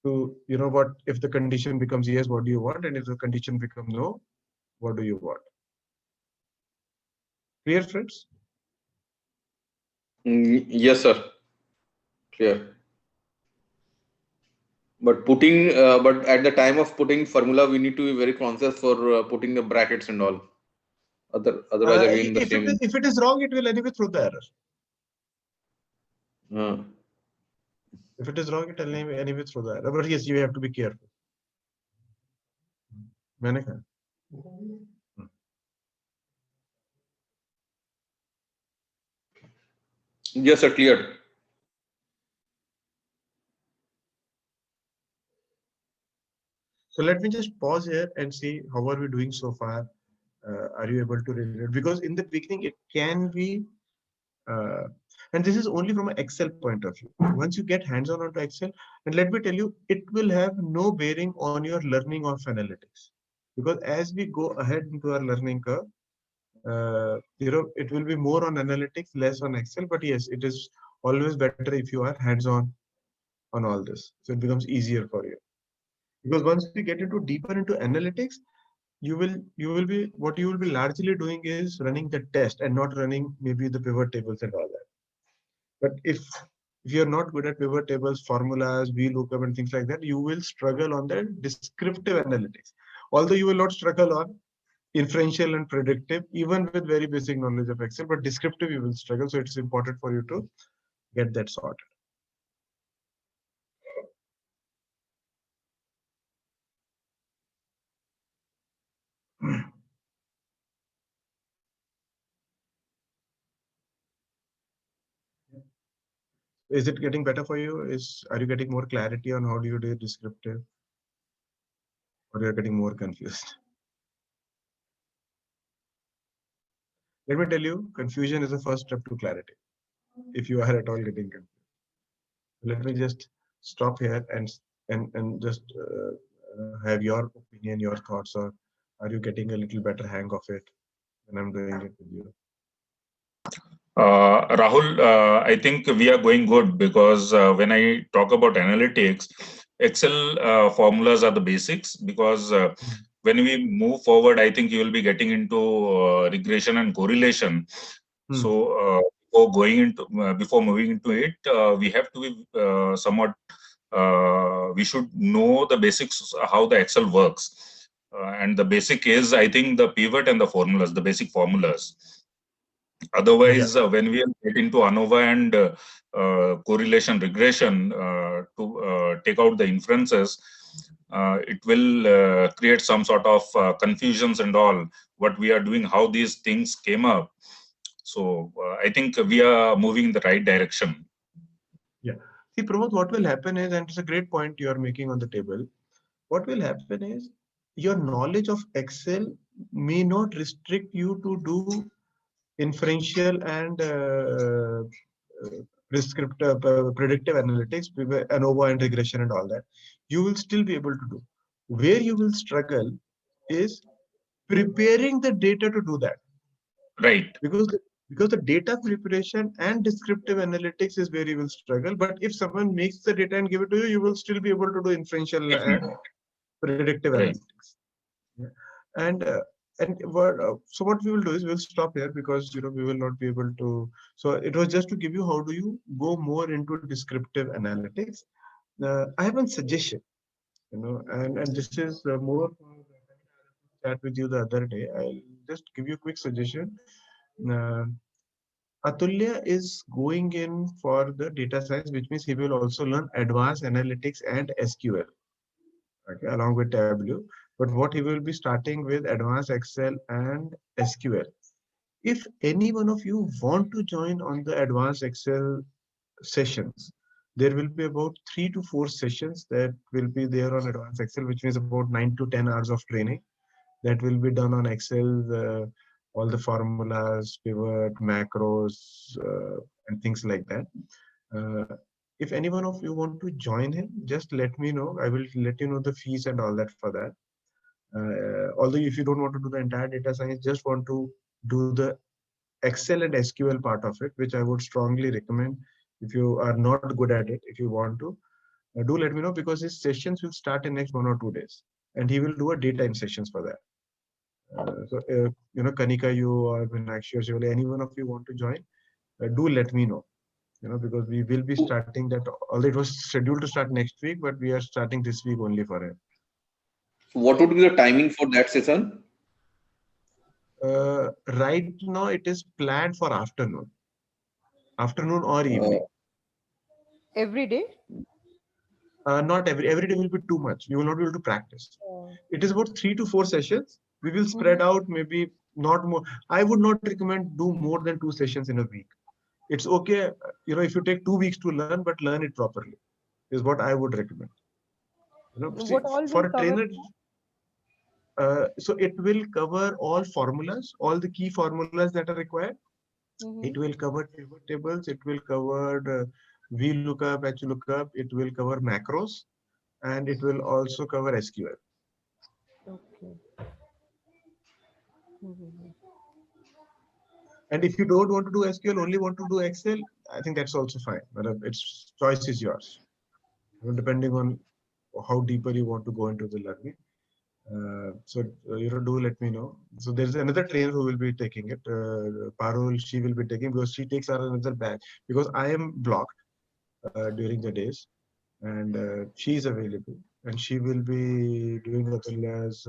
Speaker 1: So what if the condition becomes yes, what do you want? And if the condition becomes no, what do you want? Clear, friends?
Speaker 4: Yes, sir. Clear. But but at the time of putting formula, we need to be very conscious for putting the brackets and all. Otherwise, again the same.
Speaker 1: If it is wrong, it will anyway throw the error. If it is wrong, it will anyway throw the error. But yes, you have to be careful. मैंने कहा
Speaker 4: Yes, sir. Cleared.
Speaker 1: So let me just pause here and see how are we doing so far. Are you able to relate? Because in the beginning, it can be, and this is only from an Excel point of view. Once you get hands-on onto Excel, and let me tell you, it will have no bearing on your learning of analytics. Because as we go ahead into our learning curve, it will be more on analytics, less on Excel. But yes, it is always better if you are hands-on on all this. So it becomes easier for you. Because once we get into deeper into analytics, you will be what you will be largely doing is running the test and not running maybe the pivot tables and all that. But if you're not good at pivot tables, formulas, VLOOKUP and things like that, you will struggle on the descriptive analytics. Although you will not struggle on inferential and predictive, even with very basic knowledge of Excel, but descriptive you will struggle. So it's important for you to get that sorted. Is it getting better for you? Are you getting more clarity on how do you do descriptive? Or you're getting more confused? Let me tell you, confusion is the first step to clarity. If you are at all getting confused. Let me just stop here and just have your opinion, your thoughts, or are you getting a little better hang of it when I'm doing it with you?
Speaker 9: Rahul, I think we are going good because when I talk about analytics, Excel formulas are the basics because when we move forward, I think you will be getting into regression and correlation. So before moving into it, we have to be somewhat. We should know the basics how the Excel works, and the basic is I think the pivot and the formulas, the basic formulas. Otherwise, when we get into ANOVA and correlation regression to take out the inferences, it will create some sort of confusions and all. What we are doing, how these things came up. So I think we are moving in the right direction.
Speaker 1: Yeah. See, Pramod, what will happen is, and it's a great point you are making on the table. What will happen is your knowledge of Excel may not restrict you to do inferential and predictive analytics, ANOVA and regression and all that. You will still be able to do. Where you will struggle is preparing the data to do that.
Speaker 9: Right.
Speaker 1: Because the data preparation and descriptive analytics is where you will struggle. But if someone makes the data and give it to you, you will still be able to do inferential and predictive analytics. Yeah. And so what we will do is we'll stop here because we will not be able to. So it was just to give you how do you go more into descriptive analytics. I have a suggestion, and this is more chat with you the other day. I'll just give you a quick suggestion. Atulya is going in for the data science, which means he will also learn advanced analytics and SQL, okay, along with Tableau. But what he will be starting with advanced Excel and SQL. If any one of you want to join on the advanced Excel sessions, there will be about 3 to 4 sessions that will be there on advanced Excel, which means about 9 to 10 hours of training that will be done on Excel, all the formulas, pivot, macros, and things like that. If any one of you want to join him, just let me know. I will let you know the fees and all that for that. Although if you don't want to do the entire data science, just want to do the Excel and SQL part of it, which I would strongly recommend. If you are not good at it, if you want to, do let me know because his sessions will start in next 1 or 2 days, and he will do a daytime sessions for that. Kanika, you or Meenakshi or Shivali, any one of you want to join, do let me know. Because we will be starting that. Although it was scheduled to start next week, but we are starting this week only for it.
Speaker 4: What would be the timing for that session?
Speaker 1: Right now, it is planned for afternoon or evening.
Speaker 8: Every day?
Speaker 1: Not every day will be too much. We will not be able to practice. It is about 3 to 4 sessions. We will spread out, maybe not more. I would not recommend do more than 2 sessions in a week. It's okay, if you take 2 weeks to learn, but learn it properly is what I would recommend. See,
Speaker 8: What all
Speaker 1: for
Speaker 8: will
Speaker 1: a
Speaker 8: cover?
Speaker 1: trainer, so it will cover all formulas, all the key formulas that are required. It will cover pivot tables. It will cover VLOOKUP, HLOOKUP. It will cover macros, and it will also cover SQL.
Speaker 8: Okay.
Speaker 1: And if you don't want to do SQL, only want to do Excel, I think that's also fine. But its choice is yours, depending on how deeper you want to go into the learning. Do let me know. So there's another trainer who will be taking it. Parul, she will be taking because she takes another batch because I am blocked during the days, and she is available, and she will be doing Atulya's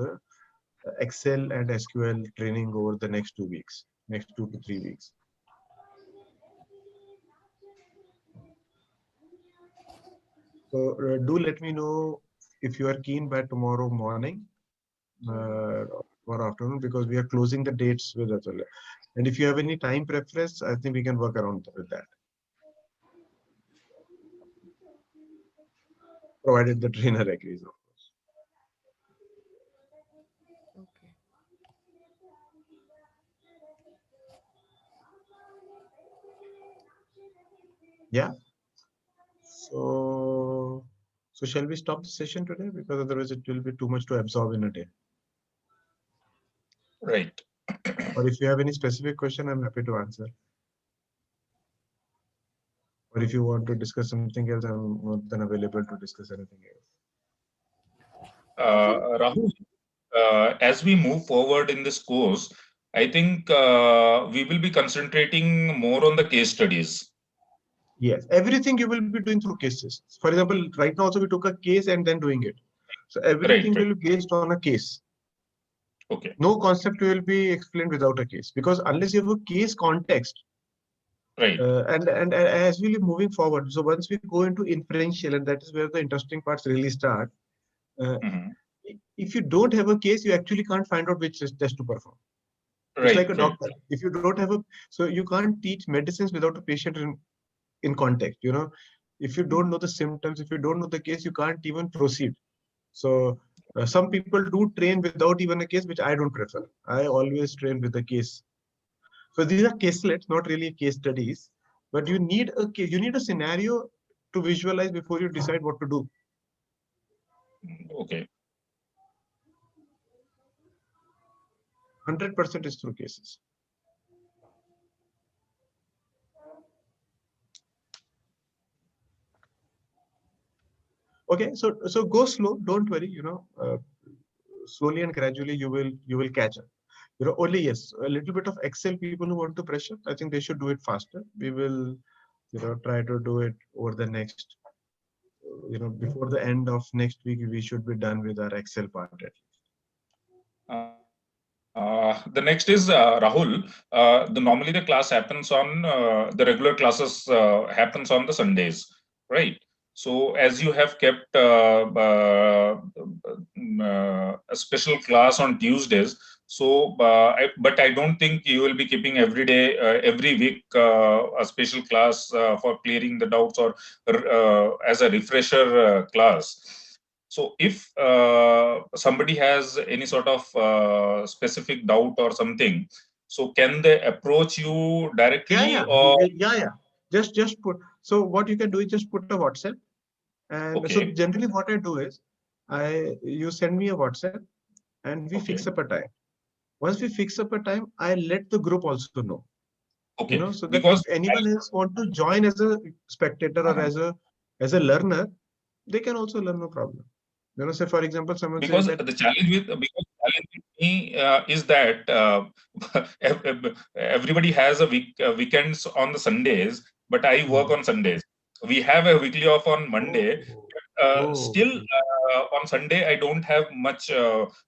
Speaker 1: Excel and SQL training over the next 2 weeks, next 2 to 3 weeks. So do let me know if you are keen by tomorrow morning or afternoon, because we are closing the dates with Atulya. And if you have any time preference, I think we can work around with that. provided the trainer agrees, of course.
Speaker 8: Okay.
Speaker 1: Yeah. So shall we stop the session today? Because otherwise it will be too much to absorb in a day.
Speaker 9: Right.
Speaker 1: Or if you have any specific question, I'm happy to answer. Or if you want to discuss something else, I'm more than available to discuss anything else.
Speaker 9: Rahul, as we move forward in this course, I think we will be concentrating more on the case studies.
Speaker 1: Yes, everything you will be doing through cases. For example, right now also we took a case and then doing it. So everything
Speaker 9: Right.
Speaker 1: will be based on a case.
Speaker 9: Okay.
Speaker 1: No concept will be explained without a case, because unless you have a case context,
Speaker 9: Right.
Speaker 1: and as we be moving forward, so once we go into inferential, and that is where the interesting parts really start.
Speaker 9: Mhm.
Speaker 1: If you don't have a case, you actually can't find out which test to perform. It's
Speaker 9: Right.
Speaker 1: like a
Speaker 9: Right.
Speaker 1: doctor. If you don't have so you can't teach medicines without a patient in context. If you don't know the symptoms, if you don't know the case, you can't even proceed. So some people do train without even a case, which I don't prefer. I always train with a case. So these are caselets, not really case studies, but you need a case, you need a scenario to visualize before you decide what to do.
Speaker 9: Okay.
Speaker 1: 100% is through cases. Okay, so go slow. Don't worry. Slowly and gradually you will catch up. Only yes, a little bit of Excel people who want to pressure, I think they should do it faster. We will, try to do it over the next, before the end of next week, we should be done with our Excel part at least.
Speaker 9: The next is Rahul. Normally the class happens on the regular classes happens on the Sundays, right? So as you have kept a special class on Tuesdays, so but I don't think you will be keeping every day, every week a special class for clearing the doubts or as a refresher class. So if somebody has any sort of specific doubt or something, so can they approach you directly or?
Speaker 1: Yeah. Just put. So what you can do is just put a WhatsApp, and so
Speaker 9: Okay.
Speaker 1: generally what I do is, you send me a WhatsApp, and we fix up a time. Once we fix up a time, I let the group also know.
Speaker 9: Okay.
Speaker 1: So that
Speaker 9: Because
Speaker 1: if anyone else want to join as a spectator or as a learner, they can also learn, no problem. Say for example, someone
Speaker 9: because
Speaker 1: says that
Speaker 9: the challenge with me is that everybody has a weekends on the Sundays, but I work on Sundays. We have a weekly off on Monday. Still on Sunday I don't have much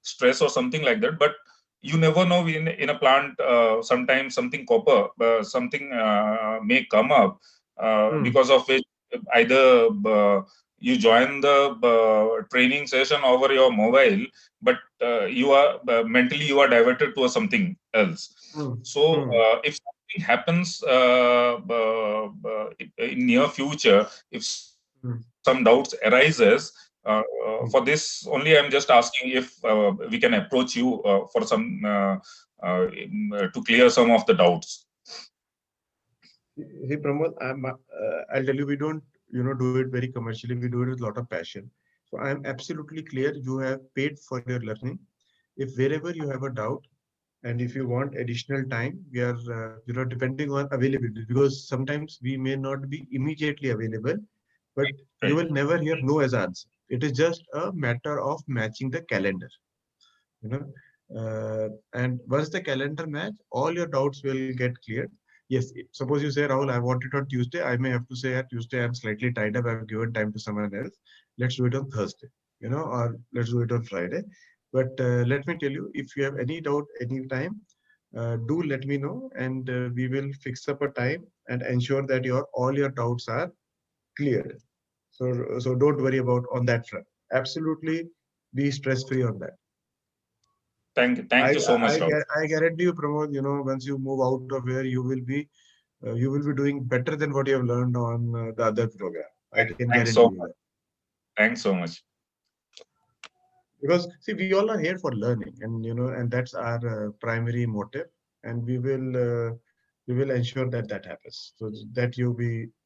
Speaker 9: stress or something like that, but you never know in a plant sometimes something something may come up because of which either you join the training session over your mobile, but you are mentally you are diverted to something else. So if something happens in near future, if some doubts arises, for this only I'm just asking if we can approach you for some to clear some of the doubts.
Speaker 1: Hey Pramod, I'll tell you, we don't do it very commercially. We do it with a lot of passion. So I am absolutely clear. You have paid for your learning. If wherever you have a doubt, and if you want additional time, we are depending on availability, because sometimes we may not be immediately available, but you will never hear no as answer. It is just a matter of matching the calendar. And once the calendar match, all your doubts will get cleared. Yes, suppose you say, Rahul, I want it on Tuesday. I may have to say, Tuesday I'm slightly tied up. I've given time to someone else. Let's do it on Thursday, or let's do it on Friday. But let me tell you, if you have any doubt anytime, do let me know, and we will fix up a time and ensure that all your doubts are cleared. So don't worry about on that front. Absolutely be stress-free on that.
Speaker 9: Thank you so much.
Speaker 1: I guarantee you, Pramod, once you move out of here, you will be doing better than what you have learned on the other program. I can guarantee you that.
Speaker 9: Thanks so much.
Speaker 1: Because see, we all are here for learning, and and that's our primary motive, and we will ensure that that happens. So that you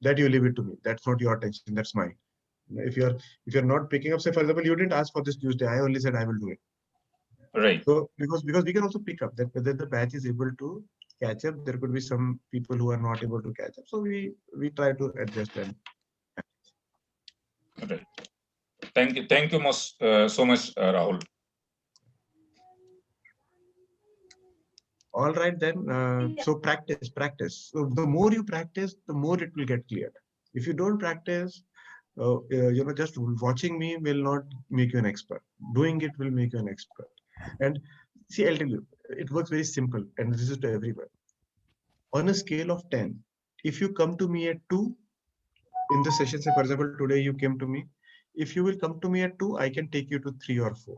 Speaker 1: leave it to me. That's not your attention. That's mine. If you're not picking up, say for example, you didn't ask for this Tuesday. I only said I will do it.
Speaker 9: Right.
Speaker 1: So because we can also pick up that whether the batch is able to catch up. There could be some people who are not able to catch up. So we try to adjust them.
Speaker 9: Right. Thank you. Thank you so much, Rahul.
Speaker 1: All right then. So practice. So the more you practice, the more it will get cleared. If you don't practice, just watching me will not make you an expert. Doing it will make you an expert. And see, I'll tell you, it works very simple, and this is to everyone. On a scale of 10, if you come to me at 2 in the session, say for example, today you came to me. If you will come to me at 2, I can take you to 3 or 4.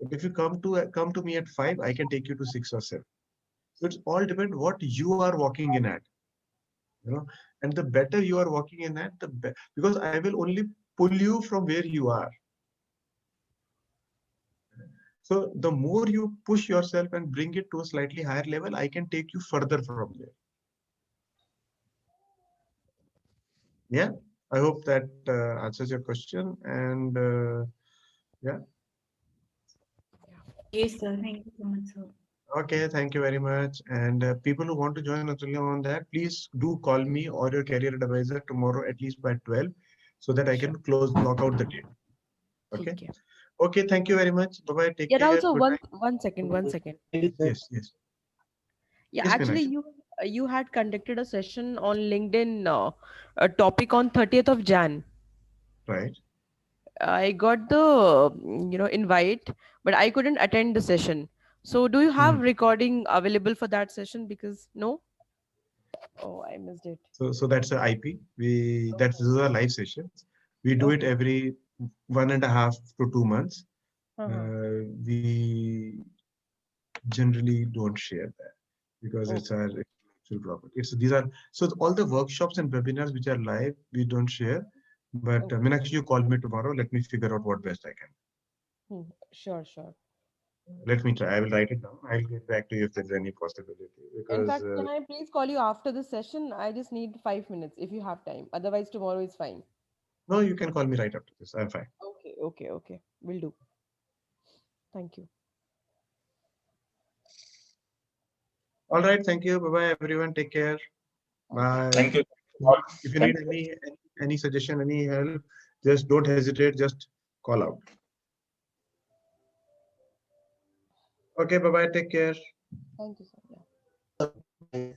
Speaker 1: But if you come to me at 5, I can take you to 6 or 7. So it's all depend what you are walking in at, and the better you are walking in at, the better, because I will only pull you from where you are. So the more you push yourself and bring it to a slightly higher level, I can take you further from there. Yeah, I hope that answers your question. And yeah.
Speaker 2: Yes, sir. Thank you so much, sir.
Speaker 1: Okay, thank you very much. And people who want to join Atulya on that, please do call me or your career advisor tomorrow at least by 12, so that I can lock out the date. Okay.
Speaker 3: Okay.
Speaker 1: Okay, thank you very much. Bye bye. Take
Speaker 3: Yeah,
Speaker 1: care.
Speaker 3: also
Speaker 1: Good
Speaker 3: one
Speaker 1: night.
Speaker 3: one second.
Speaker 1: Yes.
Speaker 3: Yeah,
Speaker 1: Yes,
Speaker 3: actually,
Speaker 1: Meenakshi.
Speaker 3: you had conducted a session on LinkedIn, a topic on 30th of Jan.
Speaker 1: Right.
Speaker 3: I got the invite, but I couldn't attend the session. So do you have recording available for that session? Because no? Oh, I missed it.
Speaker 1: So that's a IP. Those are live sessions. We do it every 1.5 to 2 months. We generally don't share that because it's our intellectual property. So all the workshops and webinars which are live, we don't share. But Meenakshi, you call me tomorrow. Let me figure out what best I can.
Speaker 3: Sure.
Speaker 1: Let me try. I will write it down. I'll get back to you if there's any possibility.
Speaker 3: In
Speaker 1: Because
Speaker 3: fact, can I please call you after the session? I just need 5 minutes if you have time. Otherwise, tomorrow is fine.
Speaker 1: no, you can call me right after this. I'm fine.
Speaker 3: Okay. Will do. Thank you.
Speaker 1: All right. Thank you. Bye bye, everyone. Take care. Bye.
Speaker 9: Thank you.
Speaker 1: If you need any suggestion, any help, just don't hesitate. Just call out. Okay. Bye bye. Take care.
Speaker 3: Thank you, sir. Yeah.